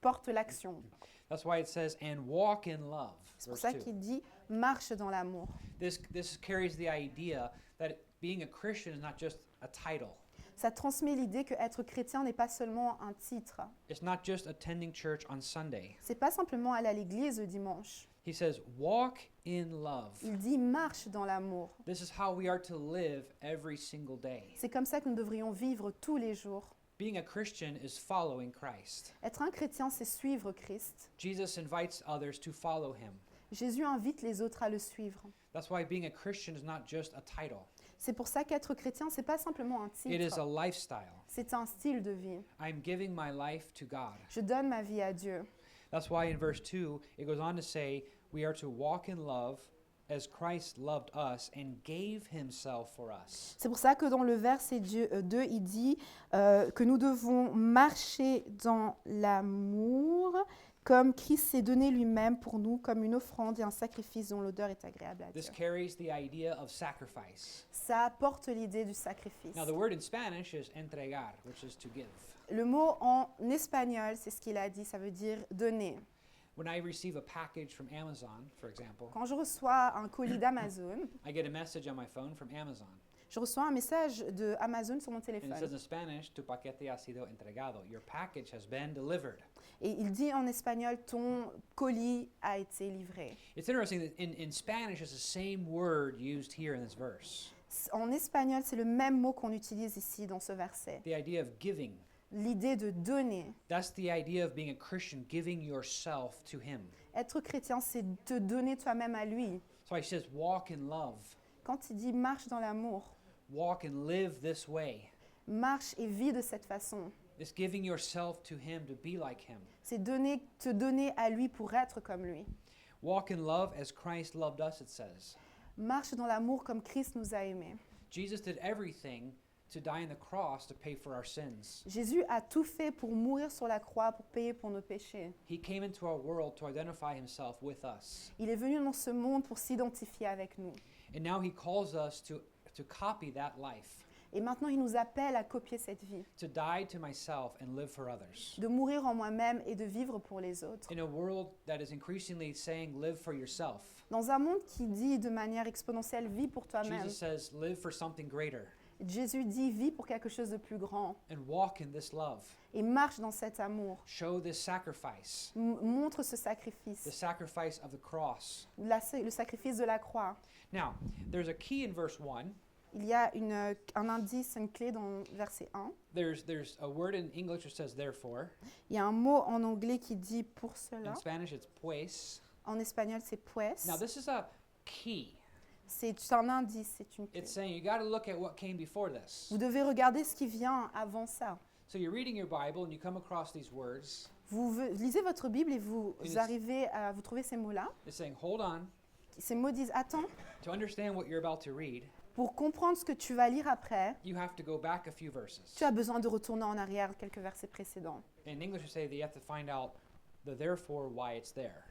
porte l'action. That's why it says and walk in love. C'est pour Verse ça 2. qu'il dit « marche dans l'amour ». This carries the idea that being a Christian is not just a title. Ça transmet l'idée que être chrétien n'est pas seulement un titre. It's not just attending church on Sunday. C'est pas simplement aller à l'église le dimanche. He says walk in love. Il dit « marche dans l'amour This is how we are to live every single day. ». C'est comme ça que nous devrions vivre tous les jours. Being a Christian is following Christ. Être un chrétien, c'est suivre Christ. Jesus invites others to follow him. Jésus invite les autres à le suivre. That's why being a Christian is not just a title. C'est pour ça qu'être chrétien, c'est pas simplement un It is a titre. lifestyle. C'est un style de vie. I'm giving my life to God. Je donne ma vie à Dieu. That's why in verse 2 it goes on to say we are to walk in love as Christ loved us and gave himself for us. C'est pour ça que dans le verset 2, il dit que nous devons marcher dans l'amour comme Christ s'est donné lui-même pour nous comme une offrande et un sacrifice dont l'odeur est agréable à Dieu. This carries the idea of sacrifice. Ça apporte l'idée du sacrifice. Now the word in Spanish is entregar, which is to give. Le mot en espagnol, c'est ce qu'il a dit, ça veut dire donner. When I receive a package from Amazon, for example, Quand je reçois un colis d'Amazon, I get a message on my phone from Amazon. je reçois un message de Amazon sur mon And it says téléphone. in Spanish, tu paquete ha sido entregado. Your package has been delivered. Et il dit en espagnol, ton colis a été livré. It's interesting that in Spanish, it's the same word used here in this verse. En espagnol, c'est le même mot qu'on utilise ici dans ce verset. The idea of giving. L'idée de donner. That's the idea of being a Christian, giving yourself to Him. Être chrétien, c'est te donner toi-même à lui. So he says, walk in love. Quand il dit marche dans l'amour, Walk and live this way. marche et vis de cette façon. It's giving yourself to Him to be like Him. C'est te donner à lui pour être comme lui. Walk in love as Christ loved us, it says. Marche dans l'amour comme Christ nous a aimés. Jesus did everything to die on the cross to pay for our sins. Jésus a tout fait pour mourir sur la croix, pour payer pour nos péchés. He came into our world to identify Himself with us. Il est venu dans ce monde pour s'identifier avec nous. And now He calls us to copy that life, Et maintenant, il nous appelle à copier cette vie, to die to myself and live for others. de mourir en moi-même et de vivre pour les autres. In a world that is increasingly saying, live for yourself, Dans un monde qui dit de manière exponentielle, vis pour toi-même, Jesus says, live for something greater Jésus dit, vis pour quelque chose de plus grand and walk in this love. et marche dans cet amour. Show this sacrifice, Montre ce the sacrifice, sacrifice of the cross. le sacrifice de la croix. Now, there's a key in verse 1. Il y a un indice, une clé dans verset 1. There's a word in English which says therefore. Il y a un mot en anglais qui dit pour cela. In Spanish, it's pues. En espagnol, c'est pues. Now, this is a key. C'est un indice, c'est une clé. It's saying you got to look at what came before this. Vous devez regarder ce qui vient avant ça. So you're reading your Bible and you come across these words. Vous lisez votre Bible et vous It is- arrivez à vous trouver ces mots-là. It's saying, hold on. Ces mots disent attends, To understand what you're about to read, pour comprendre ce que tu vas lire après, you have to go back a few verses. tu as besoin de retourner en arrière quelques versets précédents. In English, we say that you have to find out the therefore why it's there.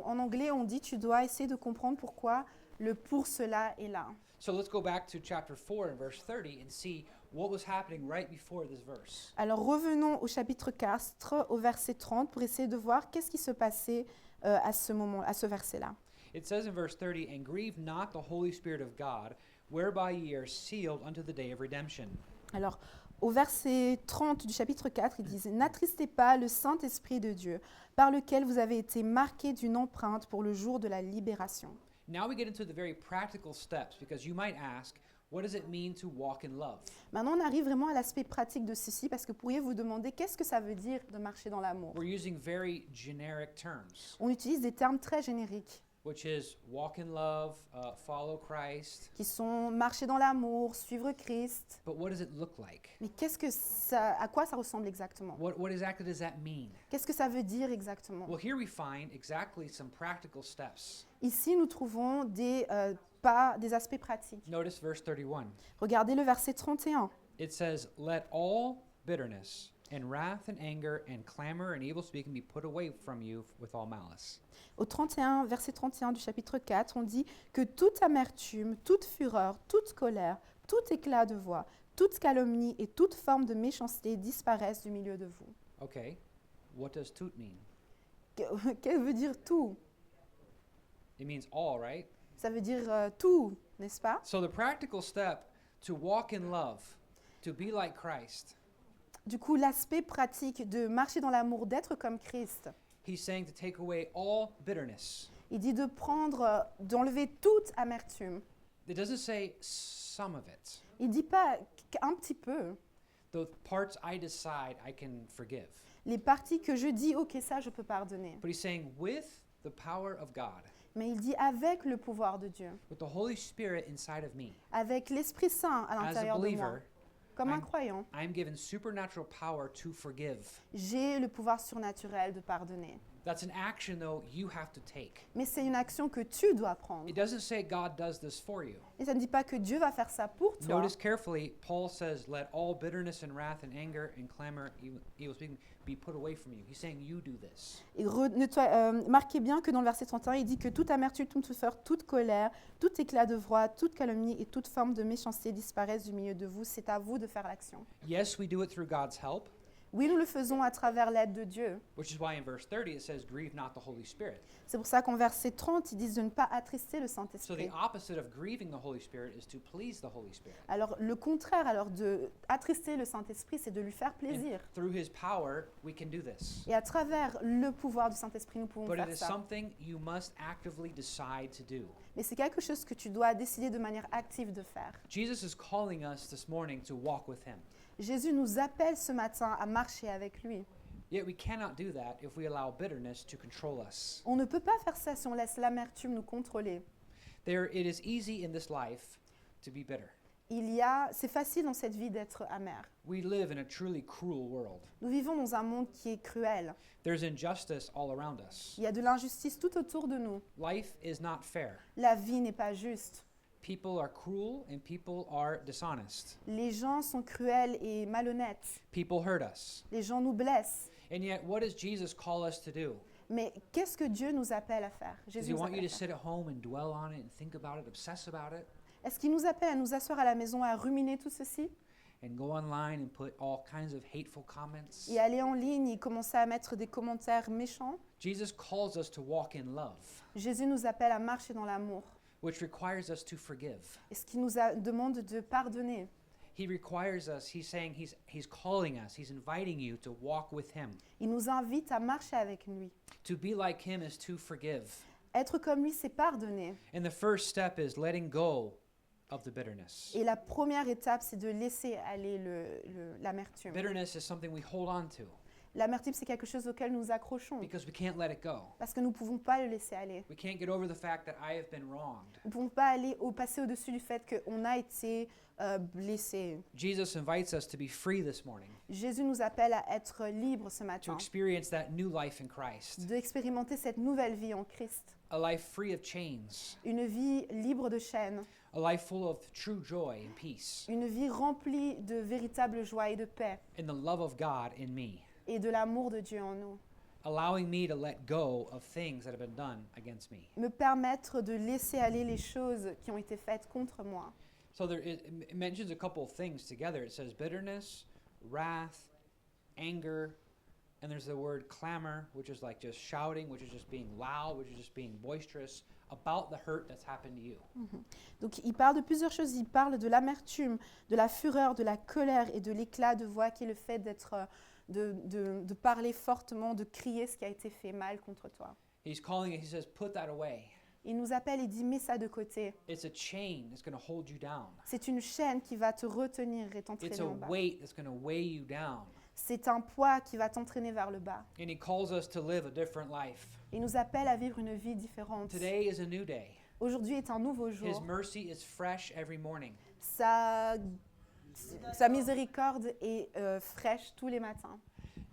En anglais, on dit tu dois essayer de comprendre pourquoi le pour cela est là. So let's go back to chapter 4 and verse 30 and see what was happening right before this verse. Alors revenons au chapitre 4, au verset 30, pour essayer de voir qu'est-ce qui se passait à ce moment, à ce verset-là. It says in verse 30, and grieve not the Holy Spirit of God, whereby ye are sealed unto the day of redemption. Alors, au verset 30 du chapitre 4, ils disent « N'attristez pas le Saint-Esprit de Dieu, par lequel vous avez été marqués d'une empreinte pour le jour de la libération. Now we get into the very practical steps because you might ask, what does it mean to walk in love? Maintenant, on arrive vraiment à l'aspect pratique de ceci parce que vous pourriez vous demander qu'est-ce que ça veut dire de marcher dans l'amour. We're using very generic terms, On utilise des termes très génériques which is walk in love, follow Christ. qui sont marcher dans l'amour, suivre Christ. But what does it look like? Mais à quoi ça ressemble exactement? What exactly does that mean? Qu'est-ce que ça veut dire exactement? Well, here we find exactly some practical steps. Ici, nous trouvons des aspects pratiques. Notice verse 31. Regardez le verset 31. It says, "Let all bitterness and wrath and anger and clamor and evil speaking be put away from you with all malice." Au 31, verset 31 du chapitre 4, on dit que toute amertume, toute fureur, toute colère, tout éclat de voix, toute calomnie et toute forme de méchanceté disparaissent du milieu de vous. Okay, what does tout mean? Qu'est-ce que veut dire tout? It means all, right? Ça veut dire tout, n'est-ce pas? So the practical step to walk in love, to be like Christ, Du coup, l'aspect pratique de marcher dans l'amour, d'être comme Christ, he's saying to take away all bitterness. il dit de d'enlever toute amertume. It doesn't say some of it. Il dit pas qu'un petit peu. The parts I decide I can forgive. Les parties que je dis, ok, ça je peux pardonner. But he's saying with the power of God, Mais il dit avec le pouvoir de Dieu, with the Holy Spirit inside of me, avec l'Esprit Saint à as a l'intérieur de moi. believer, Comme un I'm- croyant, I'm given supernatural power to forgive. j'ai le pouvoir surnaturel de pardonner. That's an action, though, you have to take. Mais c'est une action que tu dois prendre. It doesn't say God does this for you. Et ça ne dit pas que Dieu va faire ça pour toi. Notice carefully, Paul says, let all bitterness and wrath and anger and clamor, evil speaking, be put away from you. He's saying you do this. Et marquez bien que dans le verset 31, il dit que toute amertume, toute fureur, toute colère, tout éclat de voix, toute calomnie et toute forme de méchanceté disparaissent du milieu de vous. C'est à vous de faire l'action. Yes, we do it through God's help, Oui, nous le faisons à travers l'aide de Dieu. which is why in verse 30 it says, grieve not the Holy Spirit. C'est pour ça qu'en verset 30, ils disent de ne pas attrister le So Saint-Esprit. the opposite of grieving the Holy Spirit is to please the Holy Spirit. Alors, le contraire alors de attrister le Saint-Esprit, c'est de lui faire And plaisir. through his power, we can do this. Et à travers le pouvoir du Saint-Esprit, nous pouvons But it faire is ça. something you must actively decide to do. Mais c'est quelque chose que tu dois décider de manière active de faire. Jesus is calling us this morning to walk with him. Jésus nous appelle ce matin à marcher avec lui. Yet we cannot do that if we allow bitterness to control us. On ne peut pas faire ça si on laisse l'amertume nous contrôler. It is easy in this life to be bitter. C'est facile dans cette vie d'être amer. We live in a truly cruel world. Nous vivons dans un monde qui est cruel. There's injustice all around us. Il y a de l'injustice tout autour de nous. Life is not fair. La vie n'est pas juste. People are cruel and people are dishonest. Les gens sont cruels et malhonnêtes. People hurt us. Les gens nous blessent. And yet, what does Jesus call us to do? Mais qu'est-ce que Dieu nous appelle à faire? Does Jésus he nous want appelle you à to faire. sit at home and dwell on it and think about it, obsess about it, Est-ce qu'il nous appelle à nous asseoir à la maison, à ruminer tout ceci and go online and put all kinds of hateful comments? et aller en ligne et commencer à mettre des commentaires méchants? Jesus calls us to walk in love, Jésus nous appelle à marcher dans l'amour. which requires us to forgive. Et ce qui nous demande de pardonner. He requires us, he's saying, he's calling us, he's inviting you to walk with him. Il nous invite à marcher avec lui. To be like him is to forgive. Être comme lui, c'est pardonner. And the first step is letting go of the bitterness. Et la première étape, c'est de laisser aller l'amertume. Bitterness is something we hold on to L'amertume, c'est quelque chose auquel nous accrochons. because we can't let it go. Parce que nous ne pouvons pas le laisser aller. We can't get over the fact that I have been wronged. Nous ne pouvons pas passer au-dessus du fait qu'on a été blessé. Jesus invites us to be free this morning, Jésus nous appelle à être libres ce to matin. experience that new life in Christ, D'expérimenter cette nouvelle vie en Christ. a life free of chains, Une vie libre de chaînes. a life full of true joy and peace, Une vie remplie de véritable joie et de paix. and the love of God in me, Et de l'amour de Dieu en nous. allowing me to let go of things that have been done against me. Me permettre de laisser aller les choses qui ont été faites contre moi. So it mentions a couple of things together. It says bitterness, wrath, anger, and there's the word clamor, which is like just shouting, which is just being loud, which is just being boisterous about the hurt that's happened to you. Donc il parle de plusieurs choses. Il parle de l'amertume, de la fureur, de la colère et de l'éclat de voix qui est le fait de parler fortement, de crier ce qui a été fait mal contre toi. He's calling it, he says, put that away. Il nous appelle et dit, mets ça de côté. It's a chain that's going to hold you down. C'est une chaîne qui va te retenir et It's t'entraîner a en bas. weight that's going to weigh you down. C'est un poids qui va t'entraîner vers le bas. And he calls us to live a different life. Il nous appelle à vivre une vie différente. Today is a new day. Aujourd'hui est un nouveau His jour. mercy is fresh every morning. Sa miséricorde est fraîche tous les matins.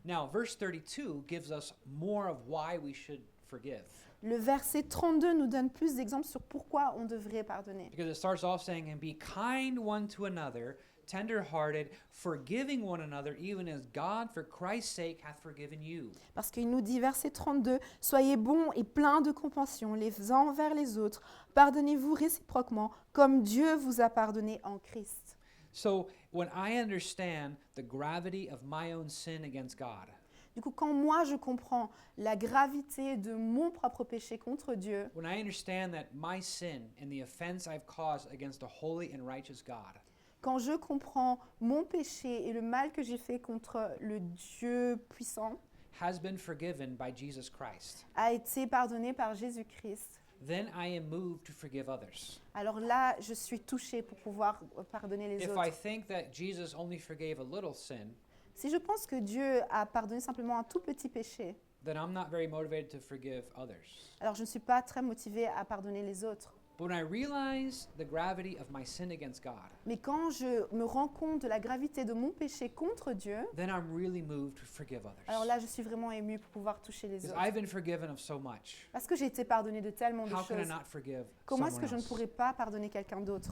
Now, verse 32 gives us more of why we should forgive. Le verset 32 nous donne plus d'exemples sur pourquoi on devrait pardonner. Because it starts off saying, and be kind one to another, tender-hearted, forgiving one another, even as God, for Christ's sake, hath forgiven you. Parce qu'il nous dit, verset 32, « Soyez bons et pleins de compassion les uns envers les autres. Pardonnez-vous réciproquement, comme Dieu vous a pardonné en Christ. » So, when I understand the gravity of my own sin against God, Du coup, quand moi je comprends la gravité de mon propre péché contre Dieu, when I understand that my sin and the offense I've caused against a holy and righteous God quand je comprends mon péché et le mal que j'ai fait contre le Dieu puissant, has been forgiven by Jesus Christ, a été pardonné par Jésus-Christ, then I am moved to forgive others. alors là, je suis touchée pour pouvoir pardonner les If autres. I think that Jesus only forgave a little sin, Si je pense que Dieu a pardonné simplement un tout petit péché, then I'm not very motivated to forgive others. alors je ne suis pas très motivée à pardonner les autres. But when I realize the gravity of my sin against God, Mais quand je me rends compte de la gravité de mon péché contre Dieu, then I'm really moved to forgive others. alors là, je suis vraiment émue pour pouvoir toucher les Because autres. I've been forgiven of so much. Parce que j'ai été pardonnée de tellement de How can I choses. not forgive Comment est-ce someone que je ne else? pourrais pas pardonner quelqu'un d'autre?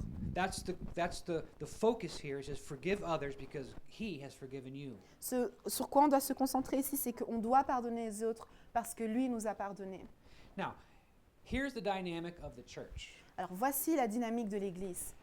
That's the focus here is just forgive others because he has forgiven you. Ce sur quoi on doit se concentrer ici, c'est qu'on doit pardonner les autres parce que lui nous a pardonné. Now, here's the dynamic of the church. Alors voici la dynamique de l'Église.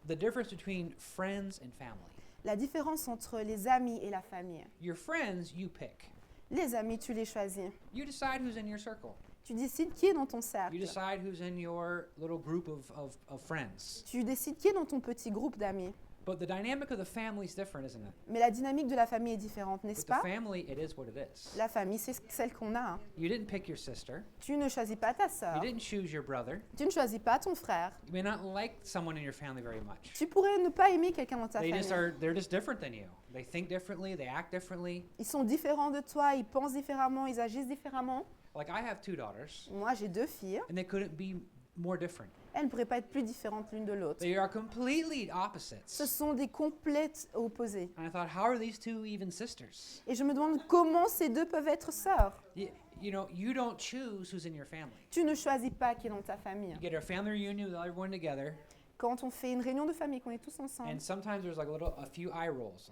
The difference between friends and family. La différence entre les amis et la famille. Your friends, you pick. Les amis, tu les choisis. You decide who's in your circle. Tu décides qui est dans ton cercle. You decide who's in your little group of friends. Tu décides qui est dans ton petit groupe d'amis. But the dynamic of the family is different, isn't it? Mais la dynamique de la famille est différente, n'est-ce With the pas? family, it is what it is. La famille, c'est celle qu'on a. Hein. You didn't pick your sister. Tu ne choisis pas ta You sœur. didn't choose your brother. Tu ne choisis pas ton frère. You may not like someone in your family very much. Tu pourrais ne pas aimer quelqu'un dans ta They're famille. just different than you. They think differently, they act differently. Ils sont différents de toi, ils pensent différemment, ils agissent différemment. Like I have 2 daughters, Moi, j'ai 2 filles. and they couldn't be more different. Elles ne pourraient pas être plus différentes l'une de l'autre. They are completely Ce opposites. sont des complètes opposés. And I thought, how are these two even sisters? Et je me demande comment ces deux peuvent être sœurs. You know, you don't choose who's in your family. Tu ne choisis pas qui est dans ta famille. You get a family reunion with everyone together, Quand on fait une réunion de famille, qu'on est tous ensemble, and sometimes there's like a few eye rolls.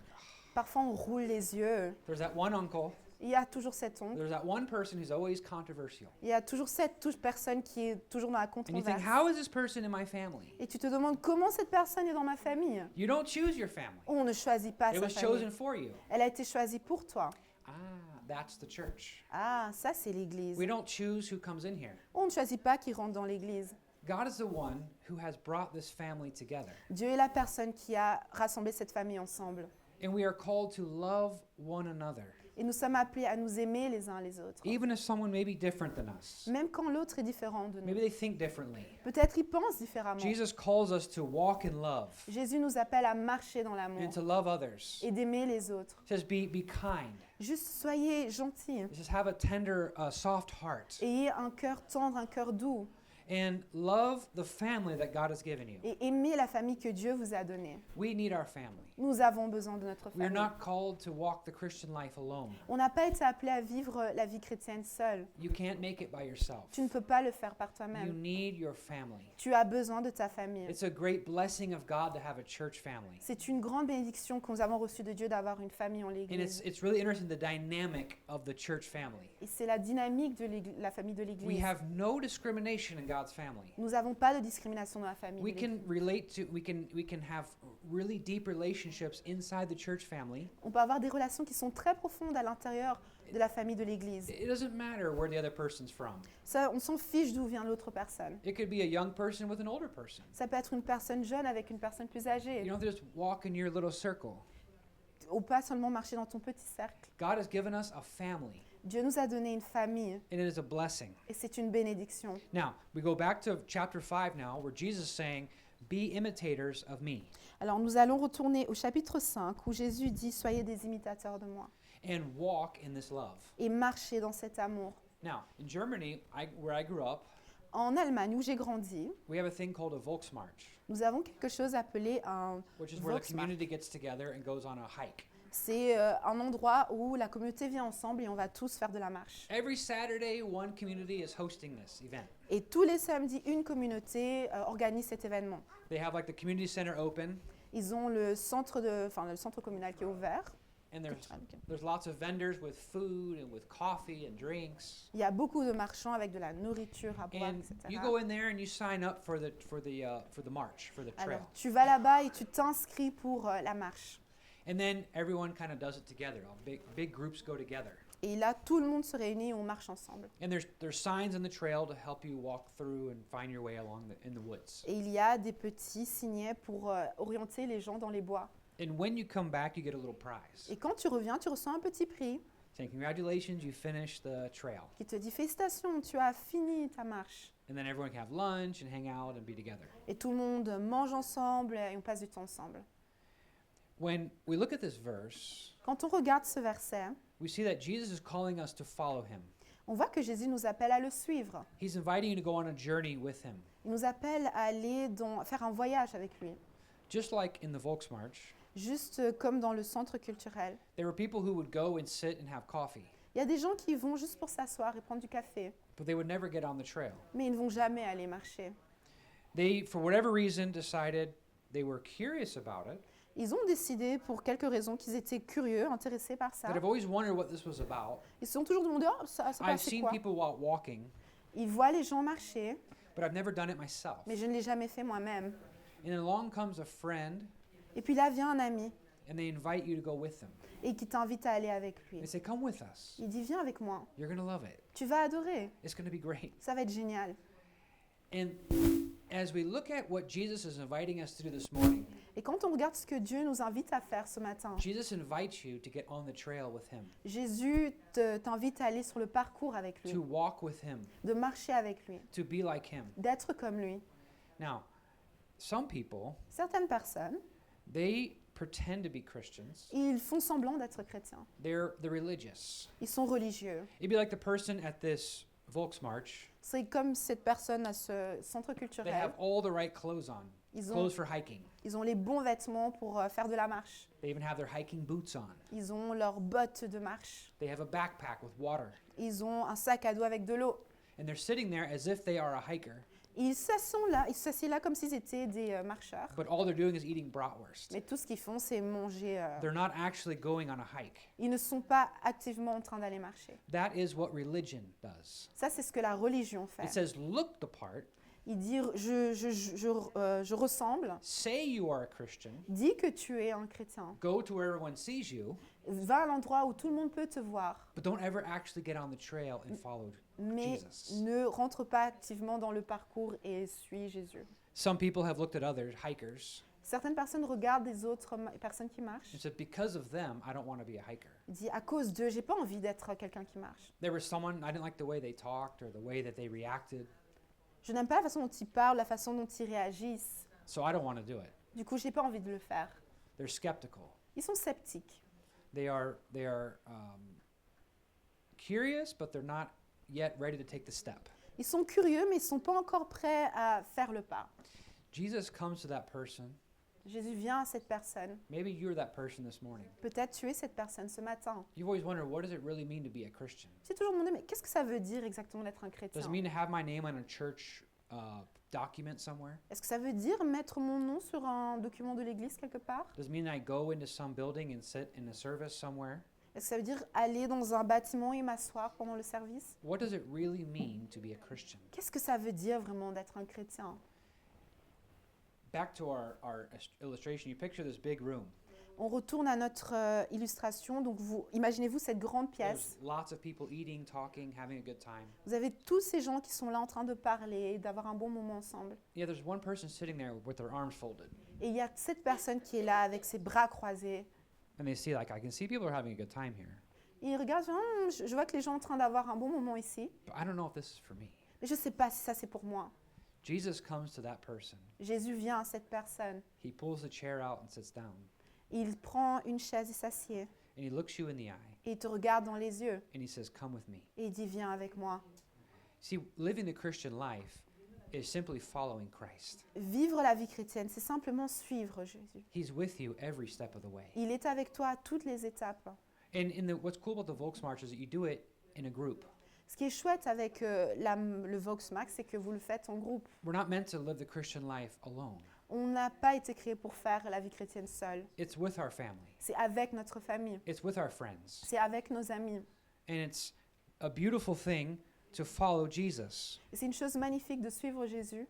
parfois on roule les yeux. There's that one uncle. Il y a toujours cet oncle. There's that one person who's always controversial. Il y a toujours cette personne qui est toujours dans la And you think, controverse. how is this person in my family? Et tu te demandes comment cette personne est dans ma famille. You don't choose your family. On ne choisit pas It sa was famille. chosen for you. Elle a été choisie pour toi. Ah, that's the church. Ah, ça c'est l'église. We don't choose who comes in here. On ne choisit pas qui rentre dans l'église. God is the one who has brought this family together. Dieu est la personne qui a rassemblé cette famille ensemble. And we are called to love one another, Et nous sommes appelés à nous aimer les uns les autres. even if someone may be different than us. Même quand l'autre est différent de Maybe nous. they think differently. Peut-être il pense différemment. Jesus calls us to walk in love Jésus nous appelle à marcher dans l'amour and to love others. et d'aimer les autres. He says, be kind. Juste soyez gentils. He says, have a tender, soft heart. Ayez un cœur tendre, un cœur doux. And love the family that God has given you. Et aimez la famille que Dieu vous a donnée. We need our family. Nous avons besoin de notre We are famille. not called to walk the Christian life alone. On n'a pas été appelé à vivre la vie chrétienne seule. You can't make it by yourself. Tu ne peux pas le faire par You toi-même. need your family. Tu as besoin de ta famille. It's a great blessing of God to have a church family. C'est une grande bénédiction que nous avons reçue de Dieu d'avoir une famille en And l'église. it's really interesting the dynamic of the church family. Et c'est la dynamique de la famille de We l'église. have no discrimination in God's family. Nous n'avons pas de discrimination dans la famille. We de can l'église. relate to we can have really deep relationships inside the church family. On peut avoir des relations qui sont très profondes à l'intérieur de la famille de l'église. It doesn't matter where the other person's from. Ça, on s'en fiche d'où vient l'autre personne. It could be a young person with an older person. Ça peut être une personne jeune avec une personne plus âgée. You don't have to just walk in your little circle. Ou pas seulement marcher dans ton petit cercle. God has given us a family. Dieu nous a donné une famille and it is a blessing. et c'est une bénédiction. Now, we go back to chapter 5 now, where Jesus is saying, be imitators of me. Alors nous allons retourner au chapitre 5 où Jésus dit « Soyez des imitateurs de moi And walk in this love. » et marchez dans cet amour. Now, in Germany, where I grew up, En Allemagne, où j'ai grandi, we have a thing called a Volksmarch, nous avons quelque chose appelé un which is where the Volksmarch. community gets together and goes on a hike. C'est un endroit où la communauté vient ensemble et on va tous faire de la marche. Every Saturday, one community is hosting this event. Et tous les samedis, une communauté organise cet événement. They have like the community center open, Ils ont le centre communal qui est ouvert. and there's lots of vendors with food and with coffee and drinks. Il y a beaucoup de marchands avec de la nourriture à boire, And etc. you go in there and you sign up for the march, for the trail. Alors, tu vas là-bas et tu t'inscris pour la marche. And then everyone kind of does it together. All big groups go together. Et là, tout le monde se réunit et on marche ensemble. And there's signs on the trail to help you walk through and find your way along in the woods. Et il y a des petits signets pour orienter les gens dans les bois. And when you come back, you get a little prize. Et quand tu reviens, tu reçois un petit prix Saying congratulations, you finished the trail. qui te dit « Félicitations, tu as fini ta marche. And then everyone can have lunch and hang out and be together. » Et tout le monde mange ensemble et on passe du temps ensemble. When we look at this verse, Quand on regarde ce verset, we see that Jesus is calling us to follow him. on voit que Jésus nous appelle à le suivre. He's inviting you to go on a journey with him. Il nous appelle à aller faire un voyage avec lui. Just like in the Volksmarch, Juste comme dans le centre culturel. there were people who would go and sit and have coffee, Il y a des gens qui vont juste pour s'asseoir et prendre du café, but they would never get on the trail. mais ils ne vont jamais aller marcher. They, for whatever reason, decided they were curious about it, Ils ont décidé, pour quelques raisons, qu'ils étaient curieux, intéressés par ça. that I've always wondered what this was about. Ils se sont toujours demandé, oh, ça I've c'est seen quoi? people walking, Ils voient les gens marcher, but I've never done it myself. mais je ne l'ai jamais fait moi-même. And then along comes a friend, Et puis là vient un ami, and they invite you to go with them. et qui t'invite à aller avec lui. They say, come with us. Il dit, viens avec moi, You're going to love it. tu vas adorer, It's going to be great. ça va être génial. And as we look at what Jesus is inviting us to do this morning, Et quand on regarde ce que Dieu nous invite à faire ce matin, Jesus invites you to get on the trail with him, Jésus t'invite à aller sur le parcours avec lui, to walk with him, de marcher avec lui, to be like him. d'être comme lui. Now, some people, Certaines personnes, they pretend to be Christians. ils font semblant d'être chrétiens. They're religious. Ils sont religieux. It'd be like the person at this Volksmarch. C'est comme cette personne à ce centre They culturel. have all the right clothes on, Ils ont, clothes for hiking. ils ont les bons vêtements pour faire de la marche. They even have their hiking boots on. Ils ont leurs bottes de marche. They have a backpack with water. Ils ont un sac à dos avec de l'eau. And they're sitting there as if they are a hiker, Ils s'assiedent là comme s'ils étaient des marcheurs. but all they're doing is eating bratwurst. Mais tout ce qu'ils font, c'est manger. They're not actually going on a hike. Ils ne sont pas activement en train d'aller marcher. That is what religion does. Ça, c'est ce que la religion fait. It says, look the part, Il dit, je ressemble. say you are a Christian, Dis que tu es un chrétien. go to where everyone sees you, Va à l'endroit où tout le monde peut te voir. but don't ever actually get on the trail and follow Mais Jesus. ne rentre pas activement dans le parcours et suis Jésus. Some people have looked at other hikers Certaines personnes regardent des autres personnes qui marchent. and said, because of them, I don't want to be a hiker. Ils disent, à cause d'eux, j'ai pas envie d'être quelqu'un qui marche. There was someone, I didn't like the way they talked or the way that they reacted, Je n'aime pas la façon dont ils parlent, la façon dont ils réagissent. so I don't want to do it. Du coup, j'ai pas envie de le faire. They're skeptical. Ils sont sceptiques. They are curious, but they're not yet ready to take the step. Ils sont curieux, mais ils sont pas encore prêts à faire le pas. Jesus comes to that person. Jésus vient à cette personne. Maybe you're that person this morning. Peut-être tu es cette personne ce matin. You've always wondered, what does it really mean to be a Christian? Tu t'es toujours demandé, mais qu'est-ce que ça veut dire exactement d'être un Does chrétien? it mean to have my name on a church document somewhere? Est-ce que ça veut dire mettre mon nom sur un document de l'église quelque part? Does it mean I go into some building and sit in a service somewhere? Est-ce que ça veut dire aller dans un bâtiment et m'asseoir pendant le service? What does it really mean to be a Christian? Qu'est-ce que ça veut dire vraiment d'être un chrétien? Back to our illustration, you picture this big room. On retourne à notre illustration. Donc, imaginez-vous cette grande pièce. There's lots of people eating, talking, having a good time. Vous avez tous ces gens qui sont là en train de parler, d'avoir un bon moment ensemble. Yeah, there's one person sitting there with their arms folded. Et il y a cette personne qui est là avec ses bras croisés. And they see, like, I can see people are having a good time here. Il regarde, je vois que les gens sont en train d'avoir un bon moment ici, but I don't know if this is for me. mais je ne sais pas si ça c'est pour moi. Jesus comes to that person. Jésus vient à cette personne. He pulls the chair out and sits down. Il prend une chaise et s'assied. And he looks you in the eye Et il te regarde dans les yeux. and he says, "Come with me." Et il dit, viens avec moi. See, living the Christian life is simply following Christ. Vivre la vie chrétienne, c'est simplement suivre Jésus. He's with you every step of the way. Il est avec toi à toutes les étapes. And what's cool about the Volksmarch is that you do it in a group. Ce qui est chouette avec le Volksmax, c'est que vous le faites en groupe. We're not meant to live the Christian life alone. On n'a pas été créé pour faire la vie chrétienne seule. It's with our family. C'est avec notre famille. It's with our friends. C'est avec nos amis. And it's a beautiful thing to follow Jesus. Et c'est une chose magnifique de suivre Jésus.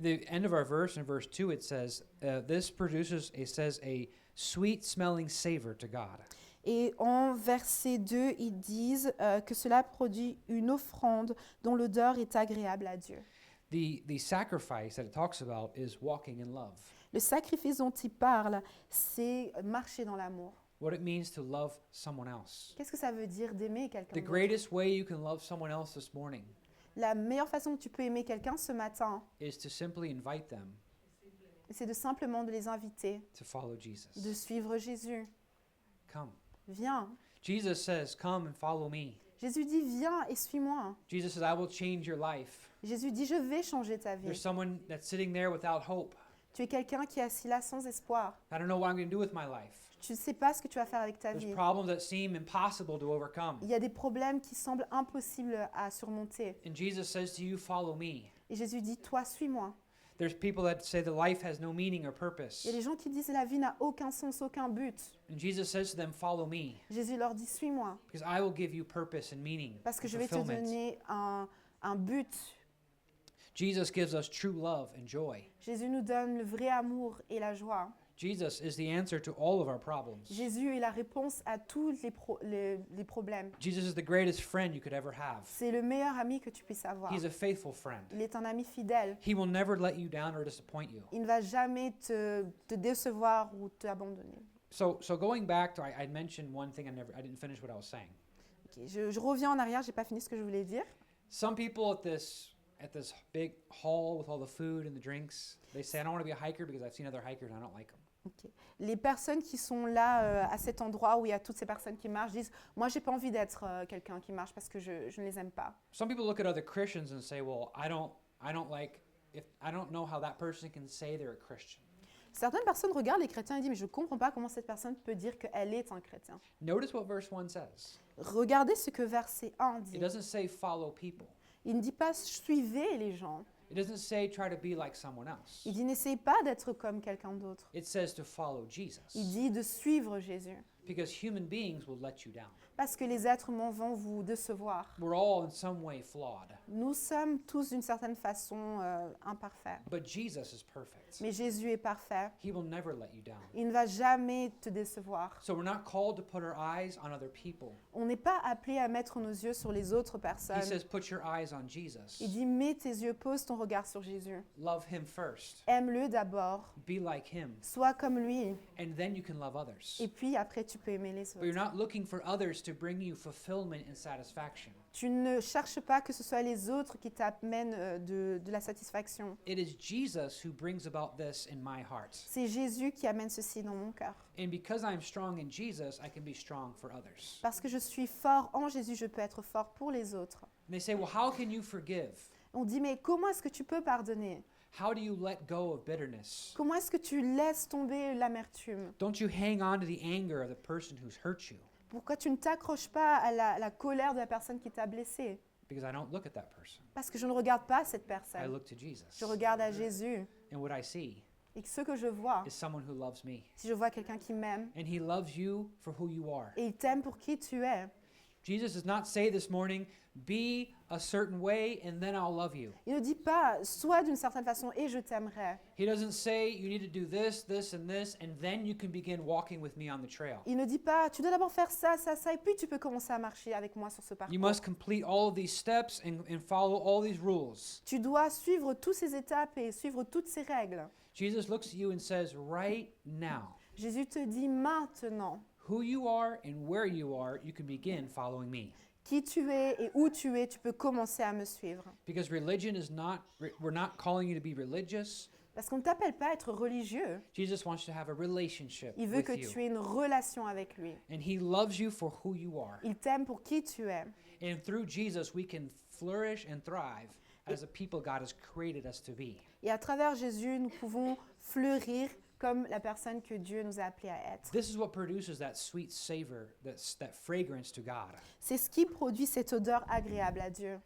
The end of our verse, in verse 2, it says, this produces, it says, a sweet smelling savor to God. Et en verset 2, ils disent que cela produit une offrande dont l'odeur est agréable à Dieu. The sacrifice that it talks about is walking in love. Le sacrifice dont il parle, c'est marcher dans l'amour. What it means to love someone else. Qu'est-ce que ça veut dire d'aimer quelqu'un The d'autre? greatest way you can love someone else this morning La meilleure façon que tu peux aimer quelqu'un ce matin, is to simply invite them c'est de simplement de les inviter, to follow Jesus. de suivre Jésus. Come. Viens. Jesus says, "Come and follow me." Jésus dit, viens et suis-moi. Jesus says, "I will change your life." Jésus dit, je vais changer ta vie. There's someone that's sitting there without hope. Tu es quelqu'un qui est assis là sans espoir. I don't know what I'm going to do with my life. Tu ne sais pas ce que tu vas faire avec ta There's vie. problems that seem impossible to overcome. Il y a des problèmes qui semblent impossibles à surmonter. And Jesus says to you, "Follow me." Et Jésus dit, toi, suis-moi. There's people that say the life has no meaning or purpose. Il y a des gens qui disent, la vie n'a aucun sens, aucun but. And Jesus says to them, "Follow me, Jésus leur dit, suis-moi, because I will give you purpose and meaning parce que and je vais te fulfillment." donner un but. Jesus gives us true love and joy. Jésus nous donne le vrai amour et la joie. Jesus is the answer to all of our problems. Jésus est la réponse à tous les problèmes. Jesus is the greatest friend you could ever have. C'est le meilleur ami que tu puisses avoir. He's a faithful friend. Il est un ami fidèle. He will never let you down or disappoint you. Il ne va jamais te décevoir ou t'abandonner. So going back to, I mentioned one thing I didn't finish what I was saying. Ok, je reviens en arrière, j'ai pas fini ce que je voulais dire. Some people at this big hall with all the food and the drinks, they say, "I don't want to be a hiker because I've seen other hikers and I don't like them." Ok. Les personnes qui sont là à cet endroit où il y a toutes ces personnes qui marchent disent « Moi, j'ai pas envie d'être quelqu'un qui marche parce que je ne les aime pas. Some people look at other Christians and say, "Well, I don't know how that person can say they're a Christian." » Certaines personnes regardent les chrétiens et disent « Mais je comprends pas comment cette personne peut dire qu'elle est un chrétien. Notice what verse 1 says. » Regardez ce que verset 1 dit. It doesn't say follow people. Il ne dit pas « Suivez les gens ». It doesn't say try to be like someone else. Il dit « N'essayez pas d'être comme quelqu'un d'autre It says to follow Jesus. » Il dit de suivre Jésus. Because human beings will let you down. Parce que les êtres humains vont vous décevoir. We're all in some way flawed. Nous sommes tous d'une certaine façon imparfaits. But Jesus is perfect. Mais Jésus est parfait. He will never let you down. Il ne va jamais te décevoir. So we're not called to put our eyes on other people. On n'est pas appelé à mettre nos yeux sur les autres He personnes. says put your eyes on Jesus. Il dit, mets tes yeux, pose ton regard sur Jésus. Love him first. Aime-le d'abord. Be like him. Sois comme lui. And then you can love others. Et puis après, tu peux aimer les But you're autres. not looking for others to bring you fulfillment and satisfaction. Tu ne cherches pas que ce soit les autres qui t'amènent de la satisfaction. It is Jesus who brings about this in my heart. C'est Jésus qui amène ceci dans mon cœur. And because I'm strong in Jesus, I can be strong for others. Parce que je suis fort en Jésus, je peux être fort pour les autres. And they say, well, how can you forgive? On dit, mais comment est-ce que tu peux pardonner? How do you let go of bitterness? Comment est-ce que tu laisses tomber l'amertume? Don't you hang on to the anger of the person who's hurt you? Pourquoi tu ne t'accroches pas à la colère de la personne qui t'a blessé? Because I don't look at that person. Parce que je ne regarde pas cette I personne. look to Jesus. Je regarde à Jésus. And what I see Et ce que je vois, is someone who loves me. si je vois quelqu'un qui m'aime, And he loves you for who you are. et il t'aime pour qui tu es. Jesus does not say this morning, be a certain way and then I'll love you. Il ne dit pas, sois d'une certaine façon et je t'aimerai. He doesn't say you need to do this, this, and this, and then you can begin walking with me on the trail. Il ne dit pas, tu dois d'abord faire ça, ça, ça, et puis tu peux commencer à marcher avec moi sur ce You parcours. must complete all of these steps and follow all these rules. Tu dois suivre toutes ces étapes et suivre toutes ces règles. Jesus looks at you and says, right now, Jésus te dit maintenant, who you are and where you are, you can begin following me. Qui tu es et où tu es, tu peux commencer à me suivre. Because religion is not, we're not calling you to be religious. Parce qu'on ne t'appelle pas à être religieux. Jesus wants to have a relationship Il veut with que you. tu aies une relation avec lui. And he loves you for who you are. Il t'aime pour qui tu es. And through Jesus, we can flourish and thrive as a people God has created us to be. Et à travers Jésus, nous pouvons fleurir comme la personne que Dieu nous a appelés à être. This is what produces that sweet savor, that fragrance to God. C'est ce qui produit cette odeur agréable à Dieu.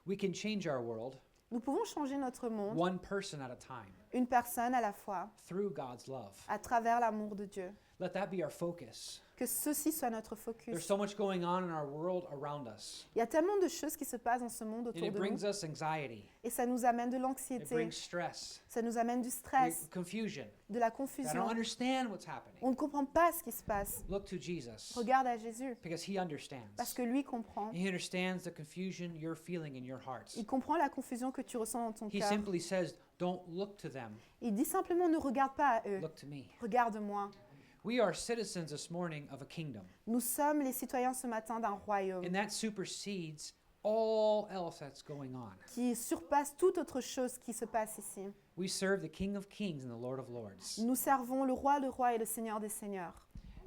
We can change our world Nous pouvons changer notre monde, one person at a time une personne à la fois, through God's love. à travers l'amour de Dieu. Let that be our focus. Que ceci soit notre There's focus. so much going on in our world around us, Il y a tellement de choses qui se passent dans ce monde and autour it de brings nous us anxiety. et ça nous amène de It l'anxiété, brings stress, ça nous amène du stress, confusion. de la I don't confusion. understand what's happening. On ne comprend pas ce qui se passe. Look to Jesus Regarde à Jésus because he understands. parce que lui comprend. He understands the confusion you're feeling in your hearts. Il comprend la confusion que tu ressens dans ton He cœur. simply says, don't look to them, Il dit simplement ne regarde pas à eux, look to me. regarde-moi. We are citizens this morning of a kingdom, Nous sommes les citoyens ce matin d'un royaume and that supersedes all else that's going on. qui surpasse toute autre chose qui se passe ici. We serve the King of Kings and the Lord of Lords. Nous servons le roi de rois et le seigneur des seigneurs.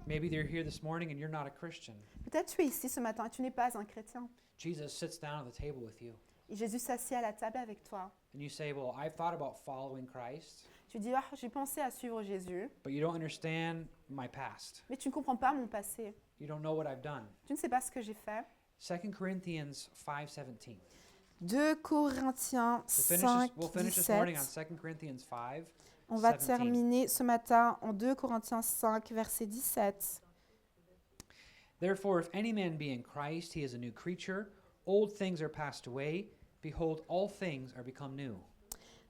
Maybe you're here this morning and you're not a Christian. Peut-être tu es ici ce matin et tu n'es pas un chrétien. Jesus sits down at the table with you, Et Jésus s'assied à la table avec toi. and you say, well, I've thought about following Christ, Tu dis, ah, j'ai pensé à suivre Jésus, but you don't understand my past. mais tu ne comprends pas mon passé. You don't know what I've done. Tu ne sais pas ce que j'ai fait. 2 Corinthians 5:17. 2 Corinthiens We'll finish this morning on 5, 2 Corinthians 5. On va 17. terminer ce matin en 2 Corinthiens 5, verset 17. Therefore, if any man be in Christ, he is a new creature. Old things are passed away. Behold, all things are become new.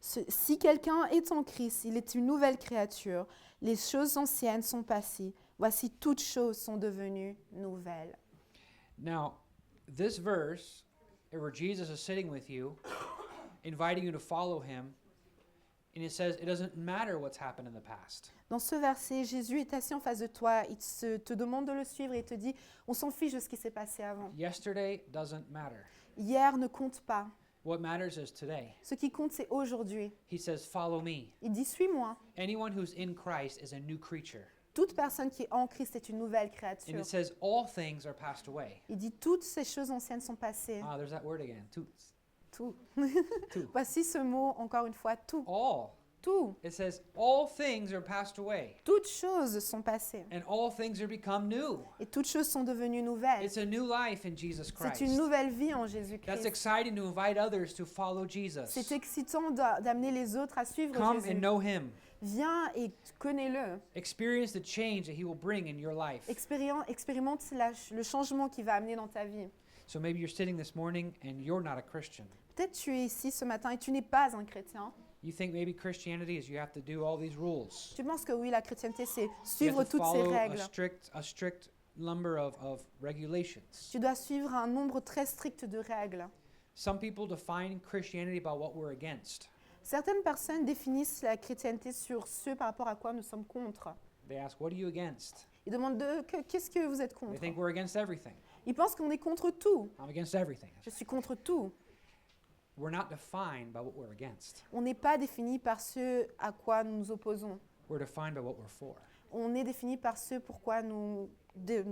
Si quelqu'un est en Christ, il est une nouvelle créature. Les choses anciennes sont passées. Voici toutes choses sont devenues nouvelles. Now, this verse, where Jesus is sitting with you, inviting you to follow him, and it says it doesn't matter what's happened in the past. Dans ce verset, Jésus est assis en face de toi. Il te demande de le suivre et il te dit, on s'en fiche de ce qui s'est passé avant. Yesterday doesn't matter. Hier ne compte pas. What matters is today. Ce qui compte, c'est aujourd'hui. He says, follow me. Il dit, suis-moi. Anyone who's in Christ is a new creature. Toute personne qui est en Christ est une nouvelle And créature. it says all things are passed away. Il dit, toutes ces choses anciennes sont passées. Ah, there's that word again. Tout. Tout. Tout. Voici ce mot, encore une fois, tout. All. Tout. It says all things are passed away. Toutes choses sont passées. And all things are become new. Et toutes choses sont devenues nouvelles. It's a new life in Jesus C'est Christ. une nouvelle vie en That's Jésus-Christ. exciting to invite others to follow Jesus. C'est excitant d'amener les autres à suivre Come and Jésus. know him. Viens et connais-le. Experience the change that he will bring in your life. Expérimente le changement qu'il va amener dans ta vie. So maybe you're sitting this morning and you're not a Christian. Peut-être tu es ici ce matin et tu n'es pas un chrétien. You think maybe Christianity is you have to do all these rules. Tu penses que oui, la chrétienté, c'est You suivre have to toutes ces follow règles. a strict number of regulations. Tu dois suivre un nombre très strict de règles. Some people define Christianity by what we're against. Certaines personnes définissent la chrétienté sur ce par rapport à quoi nous sommes contre. They ask, what are you against? Ils demandent qu'est-ce que vous êtes They contre. think we're against everything. Ils pensent qu'on est contre tout. I'm against everything. Je suis contre tout. We're not defined by what we're against. On n'est pas défini par ce à quoi nous nous opposons. We're defined by what we're for. On est défini par ce pourquoi nous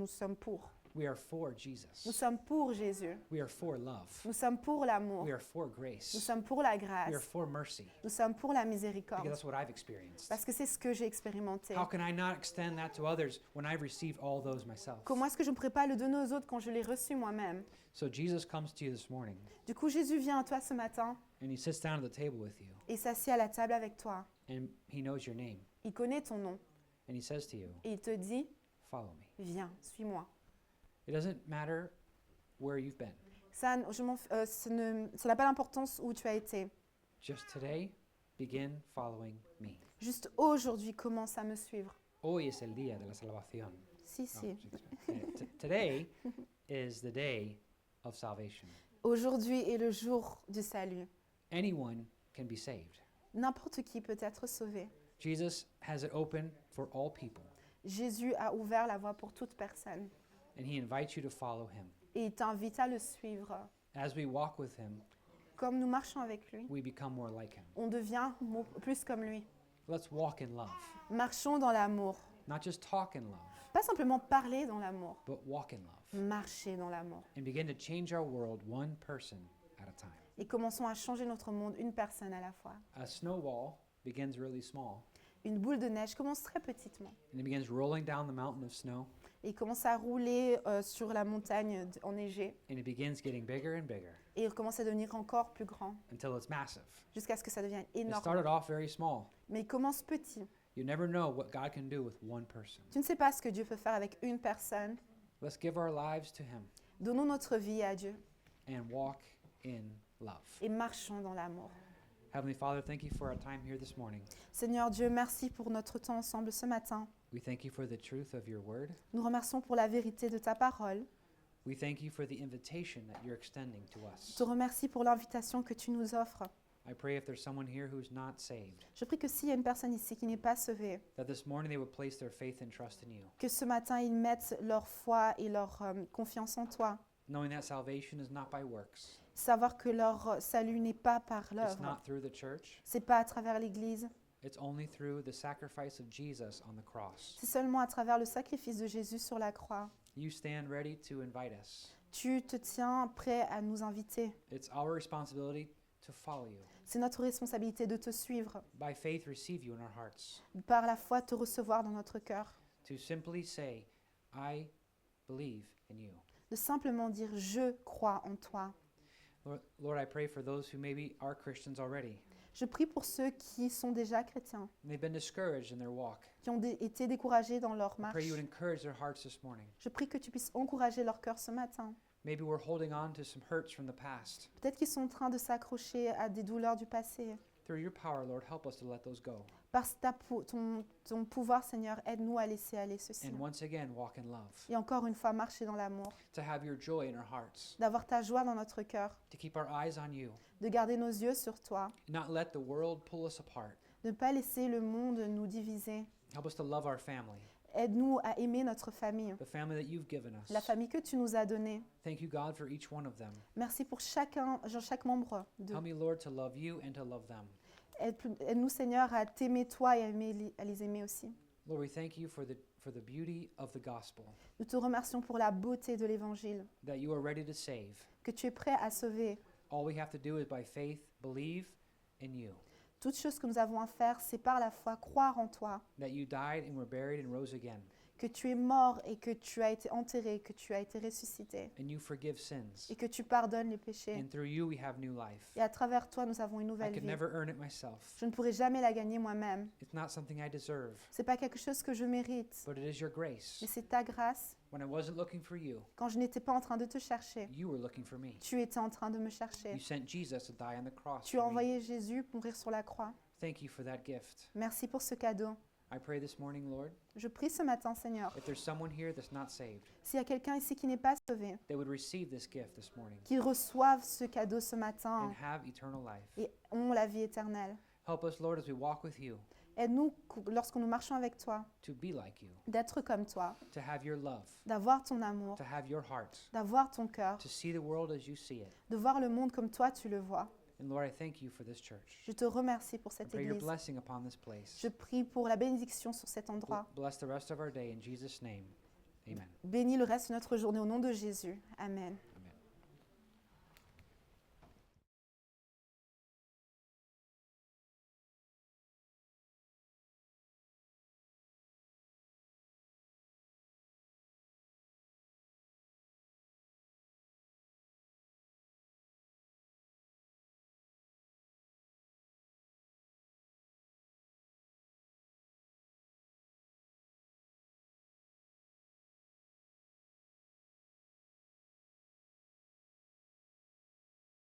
sommes pour. We are for Nous Jesus. sommes pour Jésus. We are for love. Nous sommes pour l'amour. We are for Nous grace. sommes pour la We are grâce. for mercy. Nous sommes pour la Because miséricorde. that's what I've experienced. Parce que c'est ce que j'ai expérimenté. How can I not extend that to others when I've received all those myself? Comment est-ce que je ne pourrais pas le donner aux autres quand je l'ai reçu moi-même? So Jesus comes to you this morning Du coup, Jésus vient à toi ce matin and he sits down at the table with you et s'assied à la table avec toi. and he knows your name Il connaît ton nom and he says to you, et il te dit, follow me. viens, suis-moi. It doesn't matter where you've been. Ça n'a pas d'importance où tu as été. Just today, begin following me. Juste aujourd'hui, commence à me suivre. Hoy es el día de la salvación. Si, No, si. today is the day of salvation. Aujourd'hui est le jour du salut. Anyone can be saved. N'importe qui peut être sauvé. Jesus has it open for all people. Jésus a ouvert la voie pour toute personne. And he invites you to follow him. Et il t'invite à le suivre. As we walk with him, Comme nous marchons avec lui, we become more like him. on devient plus comme lui. Let's walk in love. Marchons dans l'amour. Not just talk in love, Pas simplement parler dans l'amour, but walk in love. marcher dans l'amour. And begin to change our world one person at a time. Et commençons à changer notre monde une personne à la fois. A snowball begins really small, Une boule de neige commence très petitement. and it begins rolling down the mountain of snow, Et il commence à rouler sur la montagne enneigée. and it begins getting bigger and bigger Et il commence à devenir encore plus grand, until it's massive. jusqu'à ce que ça devienne It énorme. started off very small. Mais il commence petit. You never know what God can do with one person. Tu ne sais pas ce que Dieu peut faire avec une personne. Let's give our lives to him Donnons notre vie à Dieu and walk in love. et marchons dans l'amour. Heavenly Father, thank you for our time here this morning. Seigneur Dieu, merci pour notre temps ensemble ce matin. We thank you for the truth of your word. Nous remercions pour la vérité de ta parole. We thank you for the invitation that you're extending to Je us. te remercie pour l'invitation que tu nous offres. I pray if there's someone here who's not saved, Je prie que s'il y a une personne ici qui n'est pas sauvée, that this morning they would place their faith and trust in you, que ce matin ils mettent leur foi et leur confiance en toi. knowing that salvation is not by works. Savoir que leur salut n'est pas par It's l'œuvre. not through the church. C'est pas à travers l'Église. It's only through the sacrifice of Jesus on the cross. C'est seulement à travers le sacrifice de Jésus sur la croix. You stand ready to invite us. Tu te tiens prêt à nous inviter. It's our responsibility to follow you. C'est notre responsabilité de te suivre. By faith, receive you in our hearts. Par la foi, te recevoir dans notre cœur. To simply say, I believe in you. De simplement dire « Je crois en toi ». Lord, I pray for those who maybe are Christians already. Je prie pour ceux qui sont déjà chrétiens, And they've been discouraged in their walk. qui ont été découragés dans leur I marche. pray you would encourage their hearts this morning. Je prie que tu puisses encourager leur cœur ce matin. Maybe we're holding on to some hurts from the past. Peut-être qu'ils sont en train de s'accrocher à des douleurs du passé. Through your power, Lord, help us to let those go. Par ton pouvoir, Seigneur, aide-nous à laisser aller ceci. And once again, walk in love. Et encore une fois, marcher dans l'amour. To have your joy in our hearts. D'avoir ta joie dans notre cœur. To keep our eyes on you. De garder nos yeux sur toi. And not let the world pull us apart. De ne pas laisser le monde nous diviser. Help us to love our family. Aide-nous à aimer notre famille. The family that you've given us. La famille que tu nous as donnée. Thank you, God, for each one of them. Merci pour chaque membre d'eux. Help me, Lord, to love you and to love them. Aide-nous, Seigneur, à t'aimer toi et à les aimer aussi. Lord, we thank you for the beauty of the gospel, Nous te remercions pour la beauté de l'Évangile, that you are ready to save. que tu es prêt à sauver. All we have to do is by faith believe in you, Toute chose que nous avons à faire, c'est par la foi croire en toi, that you died and were buried and rose again, que tu es mort et que tu as été enterré, que tu as été ressuscité, and you forgive sins. et que tu pardonnes les péchés. And through you we have new life. Et à travers toi, nous avons une I nouvelle could vie. never earn it myself. Je ne pourrai jamais la gagner moi-même. It's not something I deserve, C'est pas quelque chose que je mérite, but it is your grace. mais c'est ta grâce. When I wasn't looking for you, Quand je n'étais pas en train de te chercher, you were looking for me. tu étais en train de me chercher. You sent Jesus to die on the cross Tu as for me. envoyé Jésus mourir sur la croix. Thank you for that gift. Merci pour ce cadeau. I pray this morning, Lord, Je prie ce matin, Seigneur, if there's someone here that's not saved, s'il y a quelqu'un ici qui n'est pas sauvé, they would receive this gift this morning qu'il reçoive ce cadeau ce matin and have eternal life. et ont la vie éternelle. Help us, Lord, as we walk with you, Aide-nous, lorsque nous marchons avec toi, to be like you, d'être comme toi, to have your love, d'avoir ton amour, to have your heart, d'avoir ton cœur, to see the world as you see it. de voir le monde comme toi tu le vois. And Lord, I thank you for this church. Je te remercie pour I cette pray your église. blessing upon this place. Je prie pour la bénédiction sur cet endroit. Bless the rest of our day in Jesus' name. Amen. Bénis le reste de notre journée au nom de Jésus. Amen.